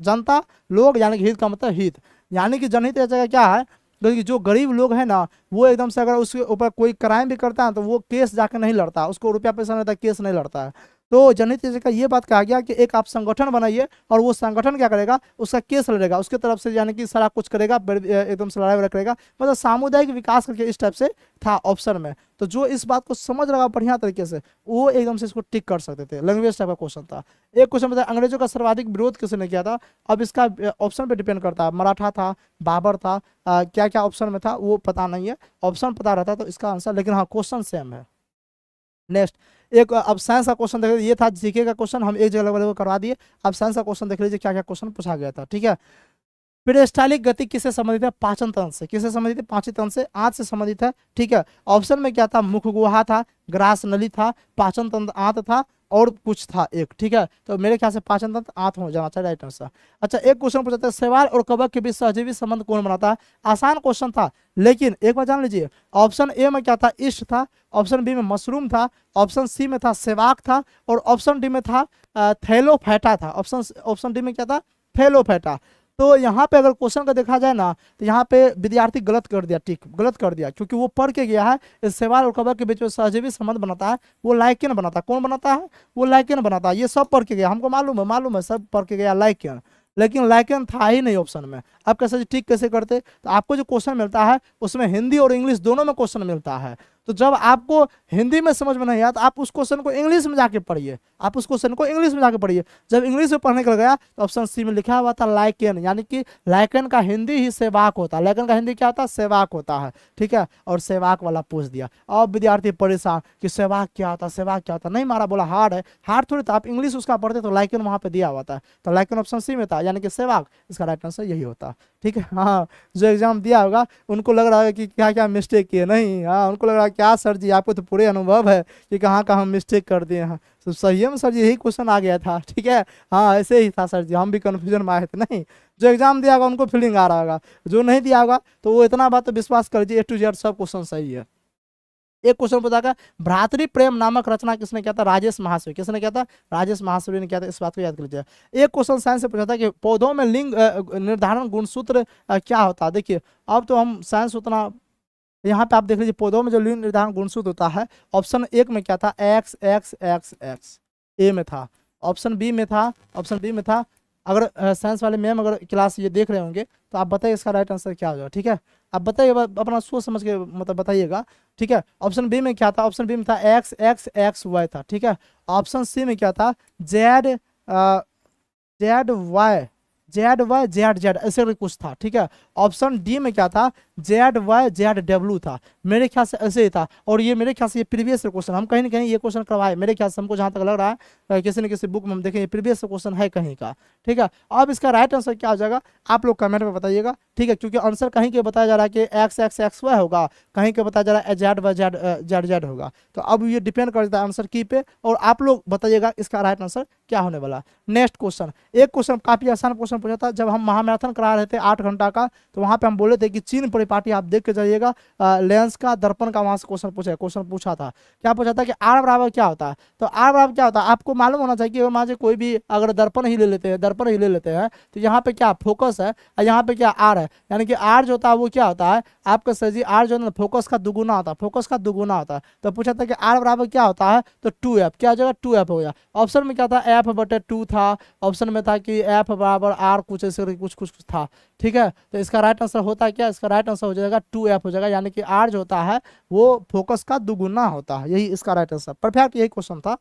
जनता, लोग यानी कि हित का मतलब हित, यानी कि जनहित याचिका क्या है, क्योंकि जो गरीब लोग हैं ना वो एकदम से अगर उसके ऊपर कोई क्राइम भी करता है तो वो केस जाकर नहीं लड़ता, उसको रुपया पैसा नहीं रहता, केस नहीं लड़ता है। तो जनहित याचिका ये बात कहा गया कि एक आप संगठन बनाइए और वो संगठन क्या करेगा, उसका केस लड़ेगा, उसके तरफ से यानी कि सारा कुछ करेगा, एकदम से लड़ाई करेगा, मतलब सामुदायिक विकास करके इस टाइप से था ऑप्शन में। तो जो इस बात को समझ रहा बढ़िया तरीके से वो एकदम से इसको टिक कर सकते थे, लैंग्वेज टाइप का क्वेश्चन था। एक क्वेश्चन बताया अंग्रेजों का सर्वाधिक विरोध किसने किया था, अब इसका ऑप्शन पे डिपेंड करता है, मराठा था, बाबर था, क्या क्या ऑप्शन में था वो पता नहीं है, ऑप्शन पता रहता तो इसका आंसर, लेकिन हाँ क्वेश्चन सेम है। नेक्स्ट, एक अब साइंस का क्वेश्चन देख लीजिए, ये था जीके का क्वेश्चन, हम एक जगह वाले करवा दिए। अब साइंस का क्वेश्चन देख लीजिए क्या क्या क्वेश्चन पूछा गया था, ठीक है। पेरिस्टालिक गति किससे संबंधित है, पाचन तंत्र से, किससे संबंधित है, पाचन तंत्र से, आंत से संबंधित है, ठीक है। ऑप्शन में क्या था, मुख गुहा था, ग्रास नली था, पाचन तंत्र आंत था, और कुछ था एक, ठीक है। तो मेरे ख्याल से पाचन तंत्र आंत हो जाना चाहिए राइट आंसर। अच्छा, एक क्वेश्चन पूछा था शैवाल और कवक के बीच सहजीवी संबंध कौन बनाता है, आसान क्वेश्चन था, लेकिन एक बार जान लीजिए, ऑप्शन ए में क्या था, ईस्ट था, ऑप्शन बी में मशरूम था, ऑप्शन सी में था सेवाक था, और ऑप्शन डी में था थैलोफैटा था, ऑप्शन डी में क्या था, थैलोफैटा। तो यहाँ पे अगर क्वेश्चन का देखा जाए ना तो यहाँ पे विद्यार्थी गलत कर दिया, टिक गलत कर दिया, क्योंकि वो पढ़ के गया है इस शैवाल और कवक के बीच में सहजीवी संबंध बनाता है, वो लाइकेन बनाता है, कौन बनाता है, वो लाइकेन बनाता है, ये सब पढ़ के गया, हमको मालूम है सब पढ़ के गया लाइकेन, लेकिन लाइकेन था ही नहीं ऑप्शन में। अब कैसे ठीक कैसे करते, तो आपको जो क्वेश्चन मिलता है उसमें हिंदी और इंग्लिश दोनों में क्वेश्चन मिलता है, तो जब आपको हिंदी में समझ में नहीं आया तो आप उस क्वेश्चन को इंग्लिश में जाके पढ़िए, आप उस क्वेश्चन को इंग्लिश में जाके पढ़िए। जब इंग्लिश में पढ़ने के गया तो ऑप्शन सी में लिखा हुआ था लाइकेन, यानी कि लाइकेन का हिंदी ही सेवाक होता है, लाइकेन का हिंदी क्या होता है, सेवाक होता है, ठीक है, और सेवाक वाला पूछ दिया। अब विद्यार्थी परेशान कि सेवाक क्या होता है, सेवाक क्या होता है, नहीं मारा, बोला हार्ड है, हार्ड थोड़ी था, आप इंग्लिश उसका पढ़ते तो लाइकेन वहाँ पे दिया हुआ था, तो लाइकेन ऑप्शन सी में था, यानी कि सेवाक, इसका राइट आंसर यही होता, ठीक है। हाँ, जो एग्जाम दिया होगा उनको लग रहा है कि क्या क्या मिस्टेक किए, नहीं, हाँ उनको लग रहा है क्या सर जी आपको तो पूरे अनुभव है कि कहाँ कहाँ हम मिस्टेक कर दिए हैं, तो सही में सर जी यही क्वेश्चन आ गया था, ठीक है, हाँ ऐसे ही था सर जी, हम भी कन्फ्यूजन में आए थे, नहीं जो एग्जाम दिया होगा उनको फीलिंग आ रहा होगा, जो नहीं दिया होगा तो वो इतना बात तो विश्वास कर लीजिए, A to Z सब क्वेश्चन सही है। एक क्वेश्चन बताएगा भ्रातृ प्रेम नामक रचना किसने किया था, राजेश महाशय, किसने किया था, राजेश महाशय ने किया था, इस बात को याद कर लीजिए। एक क्वेश्चन साइंस से पूछा था कि पौधों में लिंग निर्धारण गुणसूत्र क्या होता है, देखिए अब तो हम साइंस उतना, यहाँ पे आप देख लीजिए पौधों में जो लिंग निर्धारण गुणसूत्र होता है, ऑप्शन एक में क्या था, एक्स एक्स एक्स एक्स ए में था, ऑप्शन बी में था, ऑप्शन बी में था। अगर साइंस वाले मैम अगर क्लास ये देख रहे होंगे तो आप बताइए इसका राइट आंसर क्या हो जाएगा, ठीक है, आप बताइए, अपना सोच समझ के मतलब बताइएगा, ठीक है। ऑप्शन बी में क्या था, ऑप्शन बी में था एक्स एक्स एक्स वाई था, ठीक है। ऑप्शन सी में क्या था, Z Z Y Z Z ऐसे कुछ था, ठीक है। ऑप्शन डी में क्या था, जेड वाई जेड डब्ल्यू था, मेरे ख्याल से ऐसे ही था, और ये मेरे ख्याल से ये प्रीवियस क्वेश्चन हम कहीं ना कहीं ये क्वेश्चन करवाए, मेरे ख्याल से हमको जहाँ तक लग रहा है किसी न किसी बुक में हम देखें ये प्रीवियस क्वेश्चन है कहीं का, ठीक है। अब इसका राइट आंसर क्या हो जाएगा आप लोग कमेंट में बताइएगा, ठीक है, क्योंकि आंसर कहीं के बताया जा रहा है कि एक्स एक्स एक्स वाई होगा, कहीं के बताया जा रहा है Z Y Z Z Z होगा, तो अब ये डिपेंड करता है आंसर की पे, और आप लोग बताइएगा इसका राइट आंसर क्या होने वाला। नेक्स्ट क्वेश्चन, एक क्वेश्चन काफी आसान क्वेश्चन पूछा था जब हम महामैराथन करा रहे थे 8 घंटा का, तो वहां पे हम बोले थे कि चीन परिपाटी आप देख के जाइएगा, लेंस का दर्पण का वहां से क्वेश्चन पूछा था। क्या पूछा था कि आर बराबर क्या होता है, तो आर बराबर क्या होता है आपको मालूम होना चाहिए कि मान लीजिए कोई भी अगर दर्पण ही ले लेते हैं तो यहाँ पे क्या फोकस है और यहाँ पे क्या आर है, यानी कि आर जो होता है वो क्या होता है आपका सर जी, आर जो है फोकस का दुगुना होता है, फोकस का दुगुना होता है। तो पूछा था कि आर बराबर क्या होता है, तो 2f, क्या हो जाएगा 2f हो गया। ऑप्शन में क्या था f/2 था, ऑप्शन में था कि f बराबर आर कुछ ऐसे कुछ था, ठीक है। तो इसका राइट आंसर होता है क्या, इसका राइट आंसर हो जाएगा 2f हो जाएगा, यानी कि आर जो होता है वो फोकस का दुगुना होता है, यही इसका राइट आंसर। परफेक्ट, यही क्वेश्चन था।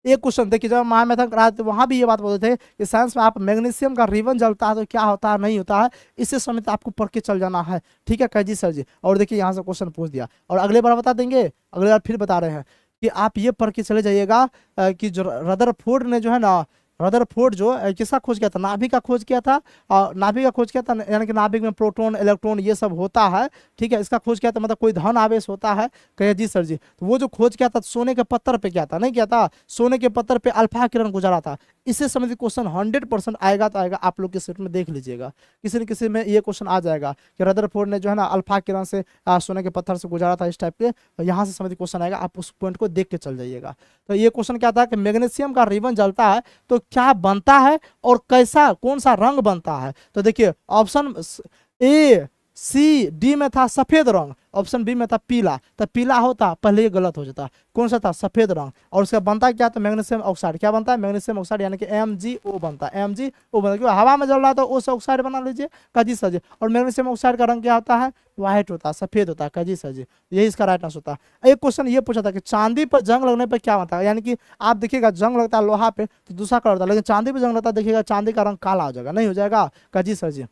एक क्वेश्चन देखिए, जब महामैथन कराते थे वहां भी ये बात बोलते थे कि साइंस में आप मैग्नीशियम का रिबन जलता है तो क्या होता है नहीं होता है, इससे समेत आपको पढ़ के चल जाना है, ठीक है कह जी सर जी। और देखिए यहाँ से क्वेश्चन पूछ दिया और अगले बार बता देंगे, अगले बार फिर बता रहे हैं कि आप ये पढ़ के चले जाइएगा कि जो रदरफोर्ड ने जो है ना, रदरफोर्ड जो किसका खोज किया था, नाभिक का खोज किया था, और नाभिक का खोज किया था, यानी कि नाभिक में प्रोटॉन इलेक्ट्रॉन ये सब होता है, ठीक है। इसका खोज किया था मतलब कोई धन आवेश होता है, कहे जी सर जी। तो वो जो खोज किया था सोने के पत्थर पे किया था, नहीं किया था, सोने के पत्थर पे अल्फा किरण गुजारा था। इससे संबंधित क्वेश्चन 100% आएगा तो आएगा, आप लोग के सेट में देख लीजिएगा, किसी न किसी में ये क्वेश्चन आ जाएगा कि रदरफोर्ड ने जो है ना अल्फा किरण से सोने के पत्थर से गुजारा था, इस टाइप के, तो यहाँ से संबंधित क्वेश्चन आएगा, आप उस पॉइंट को देख के चल जाइएगा। तो ये क्वेश्चन क्या था कि मैग्नीशियम का रिबन जलता है तो क्या बनता है और कैसा कौन सा रंग बनता है। तो देखिए ऑप्शन ए सी डी में था सफेद रंग, ऑप्शन बी में था पीला, तो पीला होता पहले ये गलत हो जाता, कौन सा था सफेद रंग, और उसका बनता क्या तो मैग्नीशियम ऑक्साइड, क्या बनता है मैग्नीशियम ऑक्साइड, यानी कि MgO बनता है, MgO बनता है, क्योंकि हवा में जल रहा है तो उस ऑक्साइड बना लीजिए काजी सर जी। और मैग्नीशियम ऑक्साइड का रंग क्या होता है व्हाइट होता है, सफेद होता है काजी सर जी, यही इसका राइट आंसर होता है। एक क्वेश्चन ये पूछा था कि चांदी पर जंग लगने पर क्या बनता है, यानी कि आप देखिएगा जंग लगता है लोहा पे तो दूसरा कलर होता है, लेकिन चांदी पर जंग लगता है देखिएगा चांदी का रंग काला हो जाएगा, नहीं हो जाएगा काजी सर जी,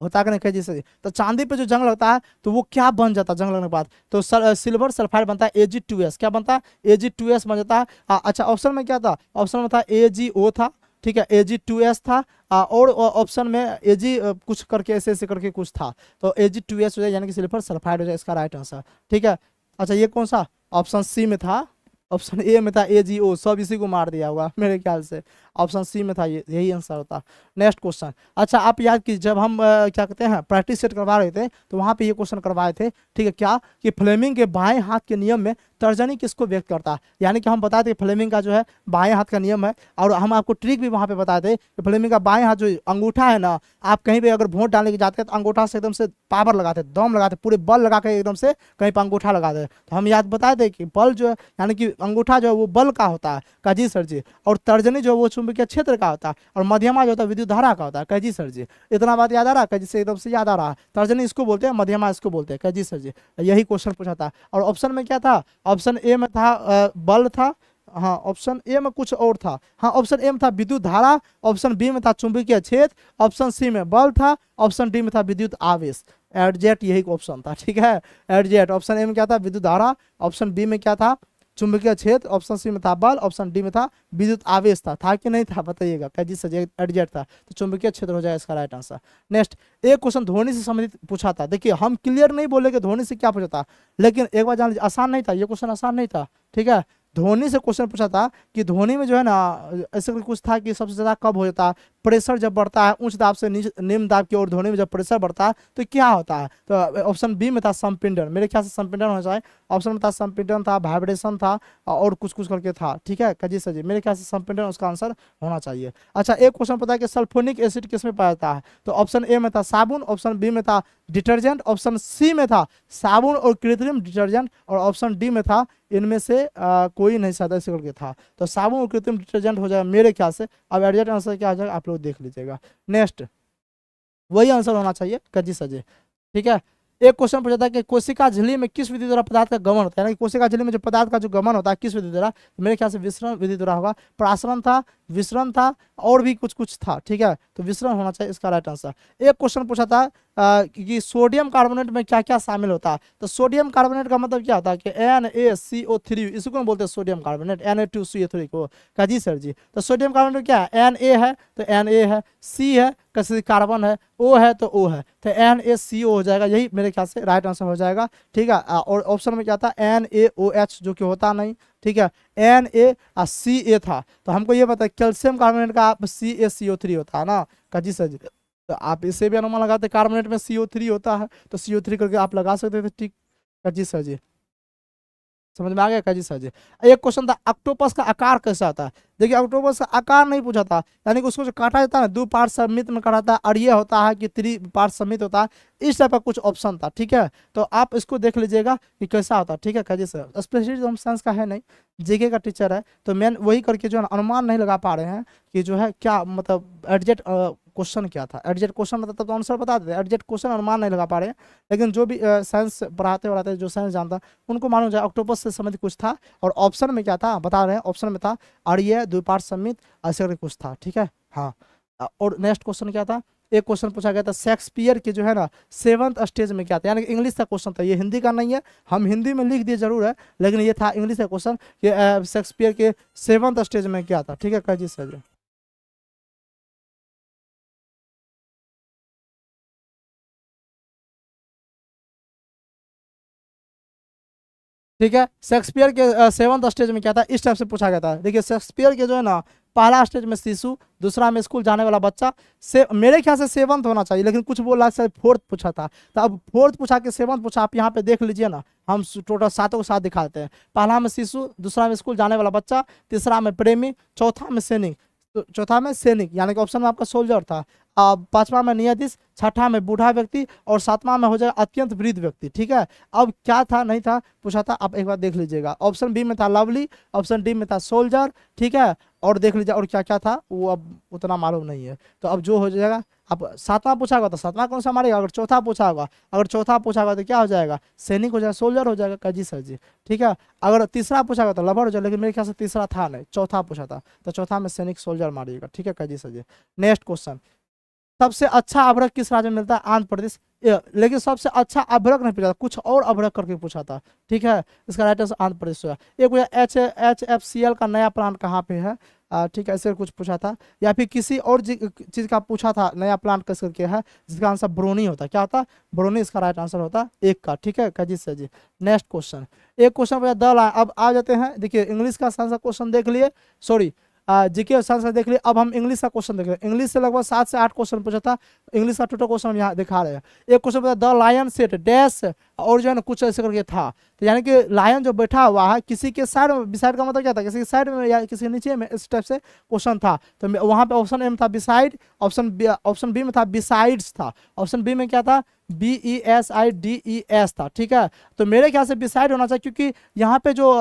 होता है कि नहीं कह जी सर। तो चांदी पे जो जंग लगता है तो वो क्या बन जाता है जंग लगने के बाद, तो सिल्वर सल्फाइड बनता है Ag2S, क्या बनता है Ag2S बन जाता है। अच्छा ऑप्शन में क्या था, ऑप्शन में था AgO था, ठीक है Ag2S था, और ऑप्शन में Ag कुछ करके ऐसे करके कुछ था, तो Ag2S हो जाए यानी कि सिल्वर सल्फाइड हो जाए, इसका राइट आंसर, ठीक है। अच्छा ये कौन सा ऑप्शन सी में था, ऑप्शन ए में था AgO, सब इसी को मार दिया होगा मेरे ख्याल से, ऑप्शन सी में था, यही आंसर होता। नेक्स्ट क्वेश्चन, अच्छा आप याद कीजिए जब हम क्या कहते हैं प्रैक्टिस सेट करवा रहे थे तो वहाँ पे ये क्वेश्चन करवाए थे, ठीक है, क्या कि फ्लेमिंग के बाएं हाथ के नियम में तर्जनी किसको व्यक्त करता है, यानी कि हम बताए थे फ्लेमिंग का जो है बाएं हाथ का नियम है, और हम आपको ट्रिक भी वहाँ पे बताए थे कि फ्लेमिंग का बाएं हाथ जो अंगूठा है ना, आप कहीं पे अगर वोट डालने के जाते हैं तो अंगूठा से एकदम से पावर लगाते, दम लगाते, पूरे बल लगा के एकदम से कहीं पर अंगूठा लगा दे, तो हम याद बताए थे कि बल जो है यानी कि अंगूठा जो है वो बल का होता है काजी सर जी, और तर्जनी जो है वो चुंबकीय क्षेत्र का होता है, और मध्यमा जो होता है विद्युत धारा का होता है काजी सर जी। इतना बात याद आ रहा है काजी से, एकदम से याद आ रहा है, तर्जनी इसको बोलते हैं, मध्यमा इसको बोलते हैं काजी सर जी, यही क्वेश्चन पूछा था। और ऑप्शन में क्या था, ऑप्शन ए में था बल था, हाँ ऑप्शन ए में कुछ और था, हाँ ऑप्शन ए में था विद्युत धारा, ऑप्शन बी में था चुंबकीय क्षेत्र, ऑप्शन सी में बल था, ऑप्शन डी में था विद्युत आवेश, एडजेट यही ऑप्शन था, ठीक है एडजेट। ऑप्शन ए में क्या था विद्युत धारा, ऑप्शन बी में क्या था चुंबकीय क्षेत्र, ऑप्शन सी में था बल, ऑप्शन डी में था विद्युत आवेश, था कि नहीं था बताइएगा कैजी सर एडजेट था, तो चुंबकीय क्षेत्र हो जाए इसका राइट आंसर। नेक्स्ट एक क्वेश्चन ध्वनि से संबंधित पूछा था, देखिए हम क्लियर नहीं बोले कि ध्वनि से क्या पूछा था, लेकिन एक बार जान लीजिए आसान नहीं था, ये क्वेश्चन आसान नहीं था, ठीक है। ध्वनि से क्वेश्चन पूछा था कि ध्वनि में जो है ना ऐसे कुछ था कि सबसे ज्यादा कब हो जाता है, प्रेशर जब बढ़ता है उच्च दाब से निम्न दाब की ओर, ध्वनि में जब प्रेशर बढ़ता है तो क्या होता है, तो ऑप्शन बी में था संपीड़न, मेरे ख्याल से संपीड़न होना चाहिए, ऑप्शन में था संपीड़न था, वाइब्रेशन था, और कुछ कुछ करके था, ठीक है कजी सर जी, मेरे ख्याल से संपीड़न उसका आंसर होना चाहिए। अच्छा एक क्वेश्चन पता है कि सल्फोनिक एसिड किस में पाया जाता है, तो ऑप्शन ए में था साबुन, ऑप्शन बी में था डिटर्जेंट, ऑप्शन सी में था साबुन और कृत्रिम डिटर्जेंट, और ऑप्शन डी में था इनमें से कोई नहीं सादा ऐसे करके था, तो साबुन और कृत्रिम डिटर्जेंट हो जाएगा मेरे ख्याल से। अब एडजेक्ट आंसर क्या आ जाएगा आप लोग देख लीजिएगा, नेक्स्ट वही आंसर होना चाहिए कजी सजी, ठीक है। एक क्वेश्चन पूछा था कि कोशिका झिल्ली में किस विधि द्वारा पदार्थ का गमन होता है, यानी कोशिका झिल्ली में जो पदार्थ का जो गमन होता है किस विधि द्वारा, तो मेरे ख्याल से विसरण विधि द्वारा होगा, प्रासरण था, विसरण था, और भी कुछ कुछ था, ठीक है, तो विसरण होना चाहिए इसका राइट आंसर। एक क्वेश्चन पूछा था कि सोडियम कार्बोनेट में क्या क्या शामिल होता है। तो सोडियम कार्बोनेट का मतलब क्या होता है कि NaCO3, इसको कौन बोलते हैं सोडियम कार्बोनेट, Na2CO3 को। का जी सर जी। तो सोडियम कार्बोनेट क्या है, Na है तो Na है, C है किसी कार्बन है, O है तो O है, तो NaCO हो जाएगा, यही मेरे ख्याल से राइट आंसर हो जाएगा। ठीक है, और ऑप्शन में क्या था NaOH, जो कि होता नहीं। ठीक है, Na था, तो हमको ये पता है कैल्शियम कार्बोनेट का आप CaCO3 होता है ना। का जी सर जी। तो आप इसे भी अनुमान लगाते, कार्बोनेट में CO3 होता है तो CO3 करके आप लगा सकते थे। ठीक है जी सर जी, समझ में आ गया। का जी सर जी। एक क्वेश्चन था ऑक्टोपस का आकार कैसा आता है। देखिए ऑक्टोपस का आकार नहीं पूछा था, यानी कि उसको जो काटा जाता है ना 2 पार्ट सममित में काटा था, और ये होता है कि 3 पार्ट सममित होता है, इस टाइप का कुछ ऑप्शन था। ठीक है, तो आप इसको देख लीजिएगा कि कैसा होता है। ठीक है जी सर, स्पेशली तो हम साइंस का है नहीं, जीके का टीचर है, तो मेन वही करके जो है अनुमान नहीं लगा पा रहे हैं कि जो है क्या मतलब एडजेक्ट क्वेश्चन क्या था। एडजेक्ट क्वेश्चन मतलब तब तो आंसर बता देते, एडजेक्ट क्वेश्चन अनुमान नहीं लगा पा रहे हैं। लेकिन जो भी साइंस पढ़ाते जो साइंस जानता उनको मालूम जाए ऑक्टोपस से संबंधित कुछ था, और ऑप्शन में क्या था बता रहे हैं, ऑप्शन में था अड़िय, द्विपार्श्व सममित, ऐसे करके कुछ था। ठीक है हाँ, और नेक्स्ट क्वेश्चन क्या था, एक क्वेश्चन पूछा गया था शेक्सपियर के जो है ना 7th स्टेज में क्या था, यानी कि इंग्लिश का क्वेश्चन था, ये हिंदी का नहीं है, हम हिंदी में लिख दिए जरूर है, लेकिन ये था इंग्लिश का क्वेश्चन कि शेक्सपियर के 7th स्टेज में क्या था। ठीक है जी सर। ठीक है, शेक्सपियर के 7th स्टेज में क्या था, इस टाइप से पूछा गया था। देखिए शेक्सपियर के जो है ना पहला स्टेज में शिशु, दूसरा में स्कूल जाने वाला बच्चा, से मेरे ख्याल से 7th होना चाहिए, लेकिन कुछ बोला शायद 4th पूछा था, तो अब 4th पूछा कि 7th पूछा, आप यहाँ पे देख लीजिए ना, हम टोटल 7 को 7 दिखाते हैं। पहला में शिशु, दूसरा में स्कूल जाने वाला बच्चा, तीसरा में प्रेमी, चौथा में सैनिक, तो चौथा में सैनिक यानी कि ऑप्शन में आपका सोल्जर था, पांचवा में न्यायाधीश, छठा में बूढ़ा व्यक्ति, और सातवां में हो जाएगा अत्यंत वृद्ध व्यक्ति। ठीक है, अब क्या था नहीं था पूछा था, आप एक बार देख लीजिएगा। ऑप्शन बी में था लवली, ऑप्शन डी में था सोल्जर। ठीक है, और देख लीजिए और क्या क्या था, वो अब उतना मालूम नहीं है, तो अब जो हो जाएगा, अब 7वां पूछा होगा तो 7वां कौन सा मारेगा, अगर चौथा पूछा होगा, अगर चौथा पूछा होगा तो क्या हो जाएगा, सैनिक हो जाएगा, सोल्जर हो जाएगा। जी सर जी। ठीक है, अगर तीसरा पूछा होगा तो लवर हो जाएगा, लेकिन मेरे ख्याल से तीसरा था नहीं, चौथा पूछा था, तो चौथा में सैनिक सोल्जर मारिएगा। ठीक है जी सर जी। नेक्स्ट क्वेश्चन, सबसे अच्छा अभ्रक किस राज्य में मिलता है, आंध्र प्रदेश। लेकिन सबसे अच्छा अभ्रक नहीं पूछा था, कुछ और अभ्रक करके पूछा था। ठीक है, इसका राइट आंसर आंध्र प्रदेश होगा। एक पूछा HFCL का नया प्लांट कहाँ पे है। ठीक है, ऐसे कुछ पूछा था, या फिर किसी और चीज का पूछा था नया प्लांट किस करके है, जिसका आंसर ब्रोनी होता, क्या होता, ब्रोनी इसका राइट आंसर होता एक का। ठीक है जी सर जी। नेक्स्ट क्वेश्चन, एक क्वेश्चन पूछा दल, अब आ जाते हैं, देखिए इंग्लिश का आंसर क्वेश्चन देख लिए, सॉरी जीके और साइंस देख लिए, अब हम इंग्लिश का क्वेश्चन देख रहे हैं। इंग्लिश से लगभग 7 से 8 क्वेश्चन पूछा था, इंग्लिश का टोटल क्वेश्चन हम यहाँ दिखा रहे हैं। एक क्वेश्चन पूछा द लायन सेट डैश, और जो है ना कुछ ऐसे करके था, तो यानी कि लायन जो बैठा हुआ है किसी के साइड में, बिसाइड का मतलब क्या था, किसी के साइड में या किसी के नीचे में, इस टाइप से क्वेश्चन था। तो वहाँ पे ऑप्शन ए में था बिसाइड, ऑप्शन बी में था बिसाइड्स था, ऑप्शन बी में क्या था BESIDES था। ठीक है, तो मेरे ख्याल से बिसाइड होना चाहिए, क्योंकि यहाँ पे जो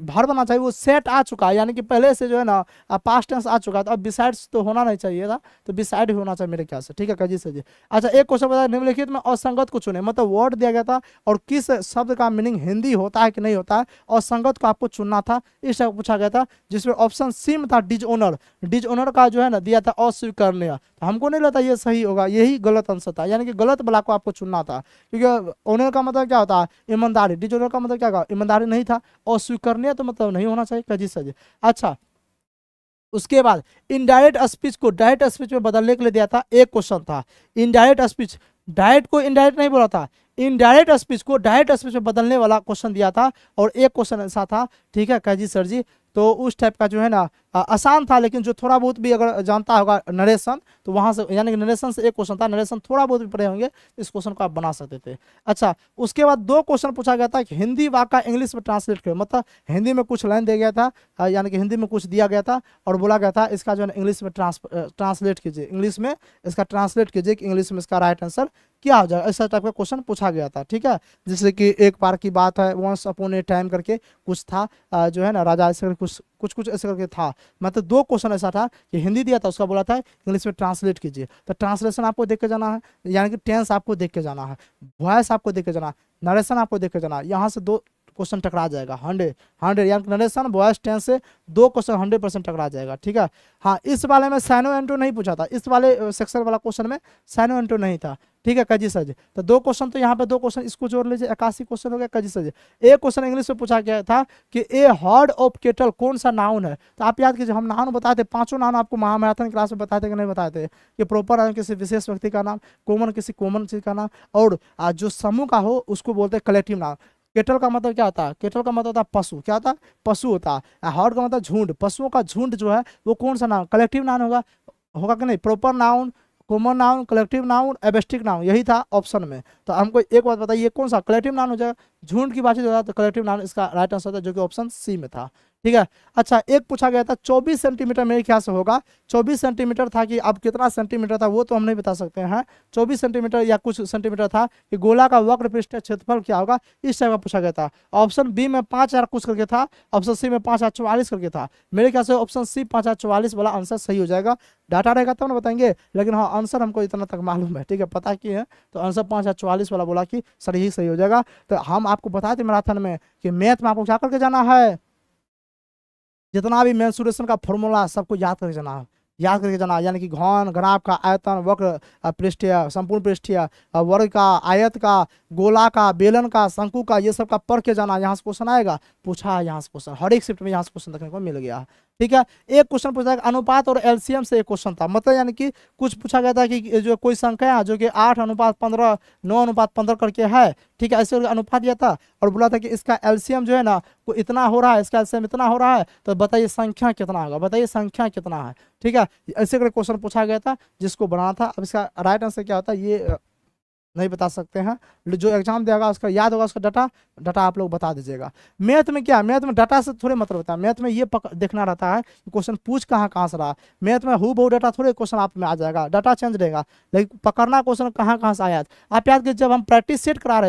भर बना चाहिए वो सेट आ चुका है, यानी कि पहले से जो है ना पास्ट टेंस आ चुका है, तो अब बिसाइड्स तो होना नहीं चाहिए था, तो बिसाइड होना चाहिए मेरे ख्याल से। ठीक है जी सर जी। अच्छा, एक क्वेश्चन बताया निम्नलिखित में असंगत को चुने, मतलब वर्ड दिया गया था और किस शब्द का मीनिंग हिंदी होता है कि नहीं होता है, और संगत को आपको चुनना था, इस टाइप पूछा गया था, जिसमें ऑप्शन सी में था डिजओनर, डिजओनर का जो है ना दिया था अस्वीकरणीय, तो हमको नहीं लगता ये सही होगा, यही गलत आंसर था, यानी कि गलत वाला को आपको चुनना था, क्योंकि ओनर का मतलब क्या होता है ईमानदारी, डिजओनर का मतलब क्या, ईमानदारी नहीं था, अस्वीकरणीय तो मतलब नहीं होना चाहिए। जी सर जी। अच्छा, उसके बाद इनडायरेक्ट स्पीच को डायरेक्ट स्पीच में बदलने के लिए दिया था, एक क्वेश्चन था इनडायरेक्ट स्पीच, डायरेक्ट को इनडायरेक्ट नहीं बोला था, इनडायरेक्ट स्पीच को डायरेक्ट स्पीच में बदलने वाला क्वेश्चन दिया था, और एक क्वेश्चन ऐसा था। ठीक है जी सर जी, तो उस टाइप का जो है ना आसान था, लेकिन जो थोड़ा बहुत भी अगर जानता होगा नरेशन, तो वहां से, यानी कि नरेशन से एक क्वेश्चन था, नरेशन थोड़ा बहुत भी पढ़े होंगे, इस क्वेश्चन को आप बना सकते थे। अच्छा, उसके बाद 2 क्वेश्चन पूछा गया था कि हिंदी वाक्य इंग्लिश में ट्रांसलेट करें, मतलब हिंदी में कुछ लाइन दिया गया था, यानी कि हिंदी में कुछ दिया गया था, और बोला गया था इसका जो है इंग्लिश में ट्रांसलेट कीजिए, इंग्लिश में इसका ट्रांसलेट कीजिए कि इंग्लिश में इसका राइट आंसर क्या हो जाएगा, ऐसा टाइप का क्वेश्चन पूछा गया था। ठीक है, जैसे कि एक बार की बात है, वंस अपॉन ए टाइम करके कुछ था, जो है ना राजा, ऐसे कुछ ऐसे करके था, मतलब 2 क्वेश्चन ऐसा था कि हिंदी दिया था, उसका बोला था इंग्लिश में ट्रांसलेट कीजिए, तो ट्रांसलेशन आपको देख के जाना है, यानी कि टेंस आपको देख के जाना है, वॉइस आपको देख के जाना है, नरेशन आपको देख के जाना है, यहाँ से 2 क्वेश्चन टकरा जाएगा। 100 यानी नरेशन वॉइस टेंस से 2 क्वेश्चन 100% टकरा जाएगा। ठीक है, हाँ इस वाले में साइनो एंटो नहीं पूछा था, इस वाले सेक्शन वाला क्वेश्चन में साइनो एंटो नहीं था। ठीक है कजी सर जी, तो 2 क्वेश्चन, तो यहाँ पे 2 क्वेश्चन इसको जोड़ लीजिए, 81 क्वेश्चन हो गया कजी सर जी। एक क्वेश्चन इंग्लिश में पूछा गया था कि ए हॉर्ड ऑफ केटल कौन सा नाउन है, तो आप याद कीजिए हम नाउन बताए थे, 5 नाउन आपको महामैराथन क्लास में बताए थे कि नहीं बताए थे, कि प्रॉपर नाउन किसी विशेष व्यक्ति का नाम, कॉमन किसी कॉमन चीज का नाम, और जो समूह का हो उसको बोलते हैं कलेक्टिव नाउन। केटल का मतलब क्या होता है, केटल का मतलब होता है पशु, क्या होता है पशु होता है। हॉर्ड का मतलब झुंड, पशुओं का झुंड जो है वो कौन सा नाउन, कलेक्टिव नाउन होगा, होगा कि नहीं, proper noun, common noun, collective noun, abstract noun, यही था ऑप्शन में। तो हमको एक बात बताइए कौन सा कलेक्टिव नाउन हो जाएगा, झुंड की बातचीत हो जाए तो कलेक्टिव नाउन इसका राइट आंसर था, जो कि ऑप्शन सी में था। ठीक है, अच्छा एक पूछा गया था 24 सेंटीमीटर मेरे ख्याल से होगा, 24 सेंटीमीटर था, कि अब कितना सेंटीमीटर था वो तो हम नहीं बता सकते हैं, 24 सेंटीमीटर या कुछ सेंटीमीटर था, कि गोला का वक्र पृष्ठ क्षेत्रफल क्या होगा, इस टाइप का पूछा गया था। ऑप्शन बी में 5000 कुछ करके था, ऑप्शन सी में 5044 करके था। मेरे ख्याल से ऑप्शन सी 5044 वाला आंसर सही हो जाएगा। डाटा रहेगा तब ना बताएंगे, लेकिन हाँ आंसर हमको इतना तक मालूम है। ठीक है, पता किए हैं तो आंसर 5044 वाला बोला कि सही हो जाएगा। तो हम आपको बताए थे मैराथन में कि मैथ में आपको क्या करके जाना है, जितना भी मेंसुरेशन का फॉर्मूला सबको याद करके जाना है, याद करके जाना, यानी कि घन, घनाभ का, आयतन, वक्र, पृष्ठीय, संपूर्ण पृष्ठीय, वर्ग का, आयत का, गोला का, बेलन का, शंकु का, ये सब का पढ़ के जाना। यहाँ से क्वेश्चन आएगा, पूछा है यहाँ से क्वेश्चन, हर एक शिफ्ट में यहाँ से क्वेश्चन देखने को मिल गया। ठीक है, एक क्वेश्चन पूछा गया अनुपात और एलसीएम से एक क्वेश्चन था, मतलब यानी कि कुछ पूछा गया था कि जो कोई संख्या है जो कि 8:15, 9:15 करके है, ठीक है, ऐसे अनुपात दिया था और बोला था कि इसका एलसीएम जो है ना वो इतना हो रहा है, इसका एलसीएम इतना हो रहा है, तो बताइए संख्या कितना होगा, बताइए संख्या कितना है। ठीक है, ऐसे करके क्वेश्चन पूछा गया था जिसको बनाना था। अब इसका राइट आंसर क्या होता है ये नहीं बता सकते हैं, जो एग्जाम देगा उसका याद होगा, उसका डाटा आप लोग बता दीजिएगा। मैथ में क्या, मैथ में डाटा से थोड़े मतलब होता है, मैथ में ये देखना रहता है कि क्वेश्चन पूछ कहाँ से रहा। मैथ में हु बहु डाटा थोड़े क्वेश्चन आप में आ जाएगा, डाटा चेंज रहेगा, लेकिन पकड़ना क्वेश्चन कहाँ से आया। आप याद कीजिए जब हम प्रैक्टिस सेट करा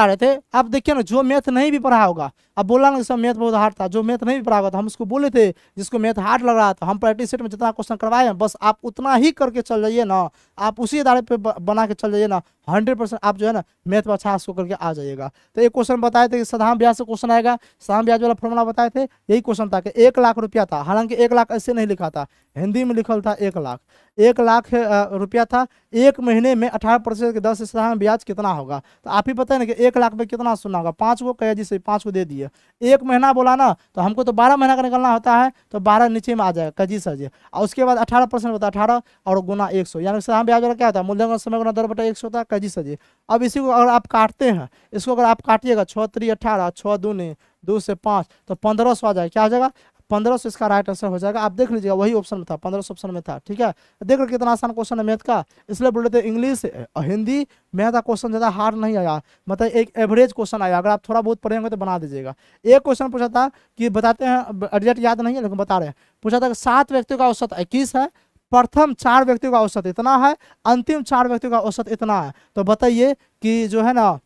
रहे थे, आप देखिए ना, जो मैथ नहीं भी पढ़ा होगा, अब बोला ना सब मैथ बहुत हार्ड था, जो मैथ नहीं भी पढ़ा होगा तो हम उसको बोले थे जिसको मैथ हार्ड लग रहा था, हम प्रैक्टिस सेट में जितना क्वेश्चन करवाए हैं बस आप उतना ही करके चल जाइए ना, आप उसी आधार पे बना के चल जाइए ना, 100% आप जो है ना मैथ में अच्छा सो करके आ जाइएगा। तो एक क्वेश्चन बताए थे कि साधारण ब्याज से क्वेश्चन आएगा, साधारण ब्याज वाला फॉर्मूला बताए थे, यही क्वेश्चन था कि 1 लाख रुपया था, हालांकि 1 लाख ऐसे नहीं लिखा था, हिंदी में लिखल था 1 लाख, 1 लाख रुपया था, 1 महीने में 18% की दर से साधारण ब्याज कितना होगा। तो आप ही पता है ना कि 1 लाख में कितना सुनना होगा, 5 को कह जी से 5 को दे दिए, 1 महीना बोला ना तो हमको तो 12 महीना का निकलना होता है, तो 12 नीचे में आ जाएगा कजी सर जी, और उसके बाद 18% होता है, 18 और गुना 100, यानी साधारण ब्याज वाला क्या होता है, मूल्यांकन समय गुना दर बटा 100 होता है कजी सर जी। अब इसी को अगर आप काटते हैं, इसको अगर आप काटिएगा 6 3 18, 6 दूनी 2 से 5 तो 1500 आ जाएगा, क्या आ जाएगा 1500, इसका राइट आंसर हो जाएगा। आप देख लीजिएगा वही ऑप्शन में था, 1500 ऑप्शन में था। ठीक है, देख लो कितना आसान क्वेश्चन है मैथ का, इसलिए बोल रहे थे इंग्लिश हिंदी मैथ का क्वेश्चन ज़्यादा हार्ड नहीं आया, मतलब एक एवरेज क्वेश्चन आया, अगर आप थोड़ा बहुत पढ़े होंगे तो बना दीजिएगा। एक क्वेश्चन पूछा था कि बताते हैं, एग्जैक्ट याद नहीं है लेकिन बता रहे हैं, पूछा था कि 7 व्यक्तियों का औसत 21 है, प्रथम 4 व्यक्तियों का औसत इतना है, अंतिम 4 व्यक्तियों का औसत इतना है, तो बताइए कि जो है ना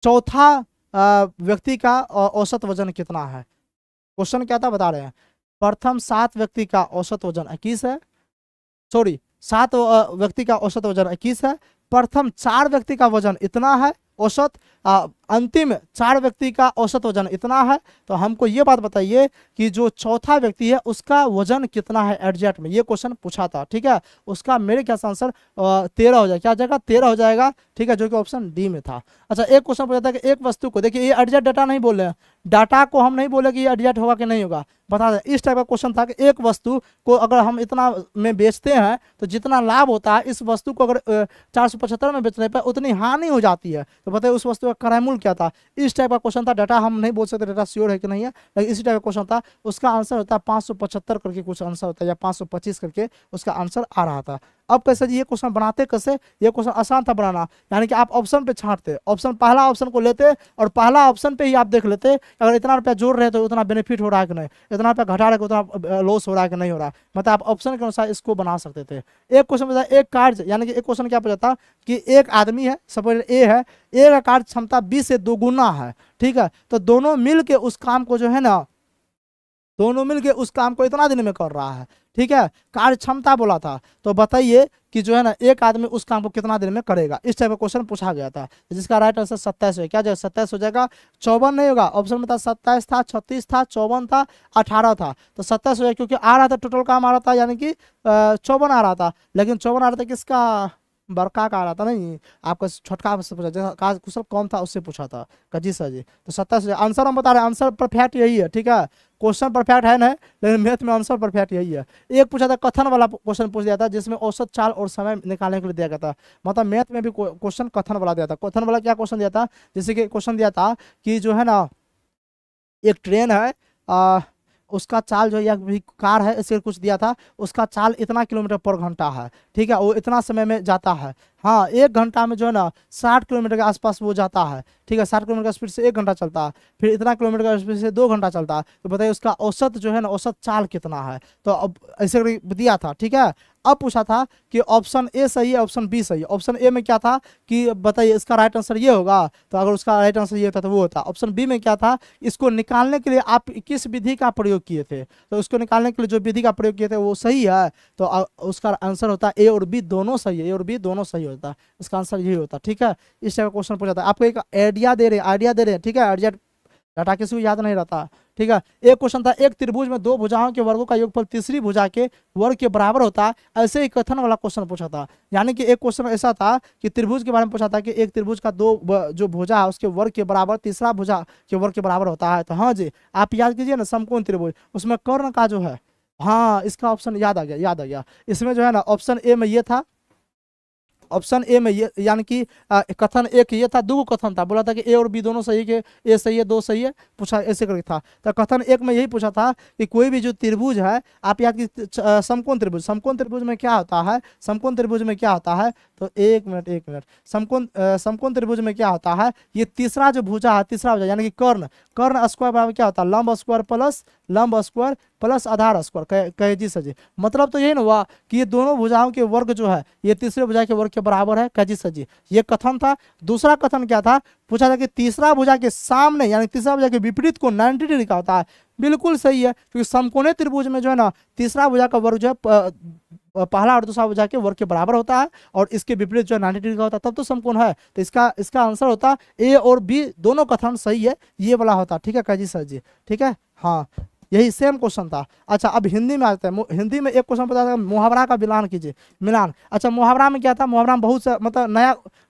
चौथा व्यक्ति का औसत वजन कितना है। क्वेश्चन क्या था बता रहे हैं, प्रथम 7 व्यक्ति का औसत वजन 21 है, सॉरी 7 व्यक्ति का औसत वजन 21 है, प्रथम 4 व्यक्ति का वजन इतना है औसत, अंतिम 4 व्यक्ति का औसत वजन इतना है, तो हमको ये बात बताइए कि जो चौथा व्यक्ति है उसका वजन कितना है एग्जैक्ट में, ये क्वेश्चन पूछा था। ठीक है, उसका मेरे ख्याल से आंसर 13 हो जाएगा, क्या हो जाएगा 13 हो जाएगा। ठीक है, जो कि ऑप्शन डी में था। अच्छा एक क्वेश्चन पूछा था कि एक वस्तु को, देखिए ये एग्जैक्ट डाटा नहीं बोल रहे हैं, डाटा को हम नहीं बोले कि ये एग्जैक्ट होगा कि नहीं होगा, बता दें इस टाइप का क्वेश्चन था कि एक वस्तु को अगर हम इतना में बेचते हैं तो जितना लाभ होता है, इस वस्तु को अगर 475 में बेचने पर उतनी हानि हो जाती है, तो बताइए उस वस्तु का क्रय मूल्य क्या था। इस टाइप का क्वेश्चन था, डाटा हम नहीं बोल सकते डाटा श्योर है कि नहीं है, लेकिन इसी टाइप का क्वेश्चन था। उसका आंसर होता है 575 करके कुछ आंसर होता है, या 525 करके उसका आंसर आ रहा था। अब कैसे जी ये क्वेश्चन बनाते कैसे, ये क्वेश्चन आसान था बनाना, यानी कि आप ऑप्शन पे छांटते, ऑप्शन पहला ऑप्शन को लेते और पहला ऑप्शन पे ही आप देख लेते अगर इतना रुपया जोड़ रहे तो उतना बेनिफिट हो रहा है कि नहीं, इतना रुपया घटा रहे तो उतना लॉस हो रहा है कि नहीं हो रहा है, मतलब आप ऑप्शन के अनुसार इसको बना सकते थे। एक क्वेश्चन पूछा एक कार्य, यानी कि एक क्वेश्चन क्या पूछा था कि एक आदमी है, सपोज ए है, ए का कार्य क्षमता 20 से 2 गुना है। ठीक है, तो दोनों मिल के उस काम को जो है ना दोनों मिलके उस काम को इतना दिन में कर रहा है, ठीक है। कार्य क्षमता बोला था, तो बताइए कि जो है ना एक आदमी उस काम को कितना दिन में करेगा, इस टाइप का क्वेश्चन पूछा गया था, जिसका राइट आंसर 27 है। क्या जाएगा 27 हो जाएगा, 54 नहीं होगा। ऑप्शन में था 27 था, 36 था, 54 था, 18 था, तो 27 हो जाएगा, क्योंकि आ रहा था टोटल काम आ रहा था, यानी कि 54 आ रहा था, लेकिन 54 आ रहा था किसका, बड़का का आ रहा था, नहीं आपका छोटका से पूछा, जैसा क्वेश्चन कौन था उससे पूछा था। जी सर जी, तो 27 आंसर हम बता रहे हैं, आंसर परफेक्ट यही है, ठीक है। क्वेश्चन परफेक्ट है ना, लेकिन मैथ में आंसर परफेक्ट यही है। एक पूछा था कथन वाला क्वेश्चन पूछ दिया था, जिसमें औसत चाल और समय निकालने के लिए दिया गया था, मतलब मैथ में भी क्वेश्चन कथन वाला दिया था। कथन वाला क्या क्वेश्चन दिया था, जैसे कि क्वेश्चन दिया था कि जो है ना एक ट्रेन है, उसका चाल जो है, या भी कार है, इसके कुछ दिया था, उसका चाल इतना किलोमीटर पर घंटा है, ठीक है, वो इतना समय में जाता है। हाँ, 1 घंटा में जो है ना 60 किलोमीटर के आसपास वो जाता है, ठीक है, 60 किलोमीटर का स्पीड से 1 घंटा चलता है, फिर इतना किलोमीटर का स्पीड से 2 घंटा चलता है, तो बताइए उसका औसत जो है ना, औसत चाल कितना है। तो अब ऐसे करके दिया था, ठीक है। अब पूछा था कि ऑप्शन ए सही है, ऑप्शन बी सही है। ऑप्शन ए में क्या था कि बताइए इसका राइट आंसर ये होगा, तो अगर उसका राइट आंसर ये होता तो वो होता। ऑप्शन बी में क्या था, इसको निकालने के लिए आप किस विधि का प्रयोग किए थे, तो उसको निकालने के लिए जो विधि का प्रयोग किए थे वो सही है, तो उसका आंसर होता है ए और बी दोनों सही है, ए और बी दोनों सही होता है, इसका आंसर यही होता, ठीक है। इस टाइप का क्वेश्चन पूछा था, आपको एक आइडिया दे रहे हैं, ठीक है। आइडिया डाटा किसी को याद नहीं रहता, ठीक है। एक क्वेश्चन था, एक त्रिभुज में 2 भुजाओं के वर्गों का योगफल तीसरी भुजा के वर्ग के बराबर होता है, ऐसे ही कथन वाला क्वेश्चन पूछा था। यानी कि एक क्वेश्चन ऐसा था कि त्रिभुज के बारे में पूछा था कि एक त्रिभुज का जो भुजा है उसके वर्ग के बराबर तीसरा भुजा के वर्ग के बराबर होता है। तो हाँ जी, आप याद कीजिए ना, समकोण त्रिभुज, उसमें कर्ण का जो है, हाँ इसका ऑप्शन याद आ गया। इसमें जो है ना ऑप्शन ए में ये था, ऑप्शन ए में ये, यानी कि कथन एक ये था, दो कथन था, बोला था कि ए और बी दोनों सही है, कि ए सही है, दो सही है, पूछा ऐसे करके था। तो कथन एक में यही पूछा था कि कोई भी जो त्रिभुज है, आप याद की समकोण त्रिभुज, समकोण त्रिभुज में क्या होता है, समकोण त्रिभुज में क्या होता है, तो एक मिनट, समकोण त्रिभुज में क्या होता है, ये तीसरा जो भुजा है, तीसरा भुजा यानी कि कर्ण स्क्वायर बराबर क्या होता है, लंब स्क्वायर प्लस आधार स्क्वायर, कहे जी सर जी। मतलब तो यही ना हुआ कि ये दोनों भुजाओं के वर्ग जो है ये तीसरे भुजा के वर्ग के बराबर है, कहे जी सर जी। ये कथन था। दूसरा कथन क्या था, पूछा था कि तीसरा भुजा के सामने यानी तीसरा भुजा के विपरीत को 90 डिग्री का होता है। बिल्कुल सही है, क्योंकि समकोणीय त्रिभुज में जो है ना तीसरा भुजा का वर्ग जो है पहला और दूसरा भुजा के वर्ग के बराबर होता है, और इसके विपरीत जो है 90 डिग्री का होता है, तब तो समकोण है। तो इसका आंसर होता ए और बी दोनों कथन सही है, ये वाला होता, ठीक है कहे जी सर जी, ठीक है। हाँ, यही सेम क्वेश्चन था। अच्छा, अब हिंदी में आते हैं। हिंदी में एक क्वेश्चन पता था, मुहावरा का मिलान। अच्छा, मुहावरा में क्या था, मुहावरा में बहुत सा मतलब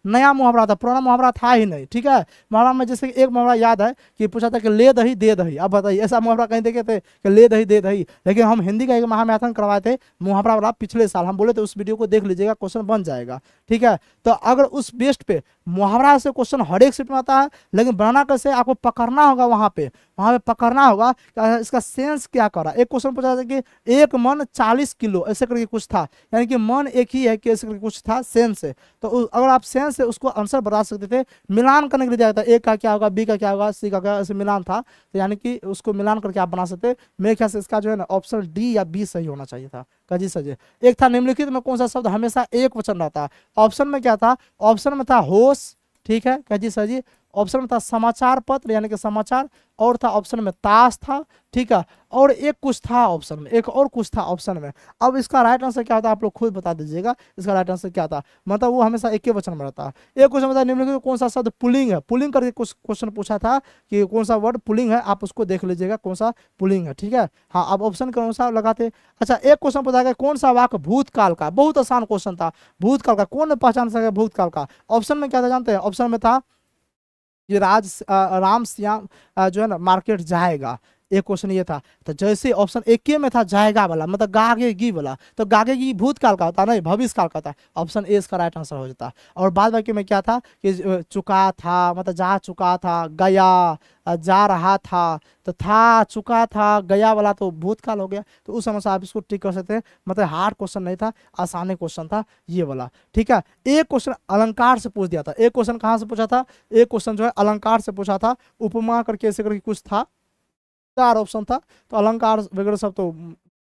नया मुहावरा था, पुराना मुहावरा था ही नहीं, ठीक है। मुहावरा में जैसे एक मुहावरा याद है कि पूछा था कि ले दही दे दही। अब बताइए ऐसा मुहावरा कहीं देखे थे कि ले दही दे दही, लेकिन हम हिंदी का एक महामैथन करवाए थे मुहावरा वाला पिछले साल, हम बोले थे उस वीडियो को देख लीजिएगा, क्वेश्चन बन जाएगा, ठीक है। तो अगर उस बेस्ट पे मुहावरा से क्वेश्चन हर एक सीट में आता है, लेकिन बनाना कैसे, आपको पकड़ना होगा, वहां पे पकड़ना होगा इसका सेंस क्या कर रहा है। एक क्वेश्चन पूछा था कि एक मन 40 किलो, ऐसे करके कुछ था, यानी कि मन एक ही है कि ऐसे करके कुछ था सेंस से। तो अगर आप सेंस से उसको आंसर बता सकते थे, मिलान करने के लिए दिया था, ए का क्या होगा, बी का क्या होगा, सी का क्या, ऐसे मिलान था, तो यानी कि उसको मिलान करके आप बना सकते। मेरे ख्याल से इसका जो है ना ऑप्शन डी या बी सही होना चाहिए था, कजी सजे। एक था निम्नलिखित में कौन सा शब्द हमेशा एक वचन रहता है। ऑप्शन में क्या था, ऑप्शन में था होश, ठीक है कजी सर जी। ऑप्शन में था समाचार पत्र यानी कि समाचार, और था ऑप्शन में ताश था, ठीक है। और एक कुछ था ऑप्शन में, एक और कुछ था ऑप्शन में। अब इसका राइट आंसर क्या होता है आप लोग खुद बता दीजिएगा, इसका राइट आंसर क्या था। मतलब वो हमेशा एक ही वचन में रहता है। एक क्वेश्चन बता निम्नलिखित कौन सा शब्द पुलिंग है, पुलिंग करके कुछ क्वेश्चन पूछा था कि कौन सा वर्ड पुलिंग है, आप उसको देख लीजिएगा कौन सा पुलिंग है, ठीक है। हाँ, अब ऑप्शन के अनुसार लगाते। अच्छा, एक क्वेश्चन पूछा गया कौन सा वाक्य भूतकाल का, बहुत आसान क्वेश्चन था, भूतकाल का कौन पहचान सके भूतकाल का। ऑप्शन में क्या था जानते हैं, ऑप्शन में था ये राम श्याम जो है ना मार्केट जाएगा, एक क्वेश्चन ये था। तो जैसे ऑप्शन एक के में था जाएगा वाला, मतलब गागेगी वाला, तो गागेगी भूतकाल का होता नहीं भविष्य काल का था, ऑप्शन ए इसका राइट आंसर हो जाता। और बाद बाकी में क्या था कि चुका था, मतलब जा चुका था, गया जा रहा था, तो था चुका था गया वाला तो भूतकाल हो गया। तो उस अनुसार आप इसको टिक कर सकते हैं, मतलब हार्ड क्वेश्चन नहीं था, आसान क्वेश्चन था ये वाला, ठीक है। एक क्वेश्चन अलंकार से पूछ दिया था, एक क्वेश्चन कहाँ से पूछा था, एक क्वेश्चन जो है अलंकार से पूछा था, उपमा करके ऐसे करके कुछ था, 4 ऑप्शन था, तो अलंकार वगैरह सब तो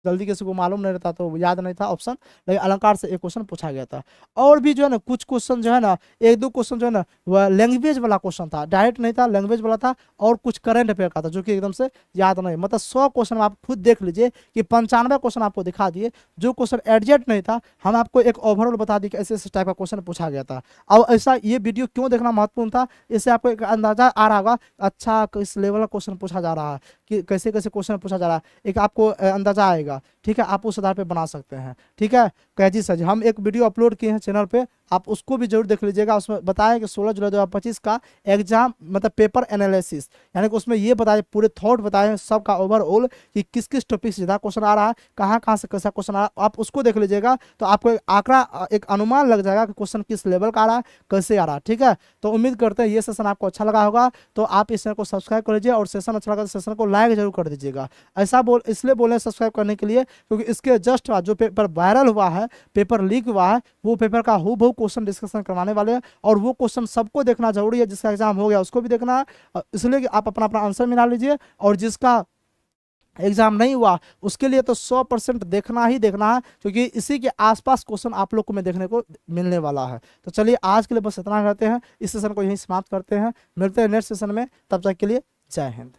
जल्दी किसी को मालूम नहीं रहता तो याद नहीं था ऑप्शन, लेकिन अलंकार से एक क्वेश्चन पूछा गया था। और भी जो है ना कुछ क्वेश्चन जो है ना, एक दो क्वेश्चन जो है ना वह लैंग्वेज वाला क्वेश्चन था, डायरेक्ट नहीं था, लैंग्वेज वाला था, और कुछ करंट अफेयर का था जो कि एकदम से याद नहीं। मतलब 100 क्वेश्चन आप खुद देख लीजिए कि 95 क्वेश्चन आपको दिखा दिए, जो क्वेश्चन एडजेक्ट नहीं था हम आपको एक ओवरऑल बता दिए कि ऐसे ऐसे टाइप का क्वेश्चन पूछा गया था। और ऐसा ये वीडियो क्यों देखना महत्वपूर्ण था, इससे आपको एक अंदाजा आ रहा होगा अच्छा किस लेवल का क्वेश्चन पूछा जा रहा है, कि कैसे कैसे क्वेश्चन पूछा जा रहा है, एक आपको अंदाजा आएगा। ठीक है, आप उस आधार पे बना सकते हैं। ठीक है, कैजी सर हम एक वीडियो अपलोड किए हैं चैनल पे, आप उसको भी जरूर देख लीजिएगा। उसमें बताया कि 16 जुलाई 2025 का एग्जाम मतलब पेपर एनालिसिस, यानी कि उसमें ये बताए पूरे थॉट बताए हैं सबका ओवरऑल कि किस किस टॉपिक से ज़्यादा क्वेश्चन आ रहा है, कहाँ कहाँ से कैसा क्वेश्चन आ रहा है। आप उसको देख लीजिएगा तो आपको एक आंकड़ा, एक अनुमान लग जाएगा कि क्वेश्चन किस लेवल का आ रहा है, कैसे आ रहा है। ठीक है, तो उम्मीद करते हैं ये सेशन आपको अच्छा लगा होगा, तो आप इस चैनल को सब्सक्राइब कर लीजिए, और सेशन अच्छा लगा तो सेशन को लाइक जरूर कर दीजिएगा। ऐसा इसलिए बोले सब्सक्राइब करने के लिए क्योंकि इसके जस्ट बाद जो पेपर वायरल हुआ है, पेपर लीक हुआ है, वो पेपर का हूबहू क्वेश्चन डिस्कशन करवाने वाले हैं, और वो क्वेश्चन सबको देखना जरूरी है। जिसका एग्जाम हो गया उसको भी देखना है, इसलिए कि आप अपना अपना आंसर मिला लीजिए, और जिसका एग्जाम नहीं हुआ उसके लिए तो 100% देखना ही देखना है, क्योंकि इसी के आसपास क्वेश्चन आप लोग को मैं देखने को मिलने वाला है। तो चलिए आज के लिए बस इतना रहते हैं, इस सेशन को यहीं समाप्त करते हैं, मिलते हैं नेक्स्ट सेशन में, तब तक के लिए जय हिंद।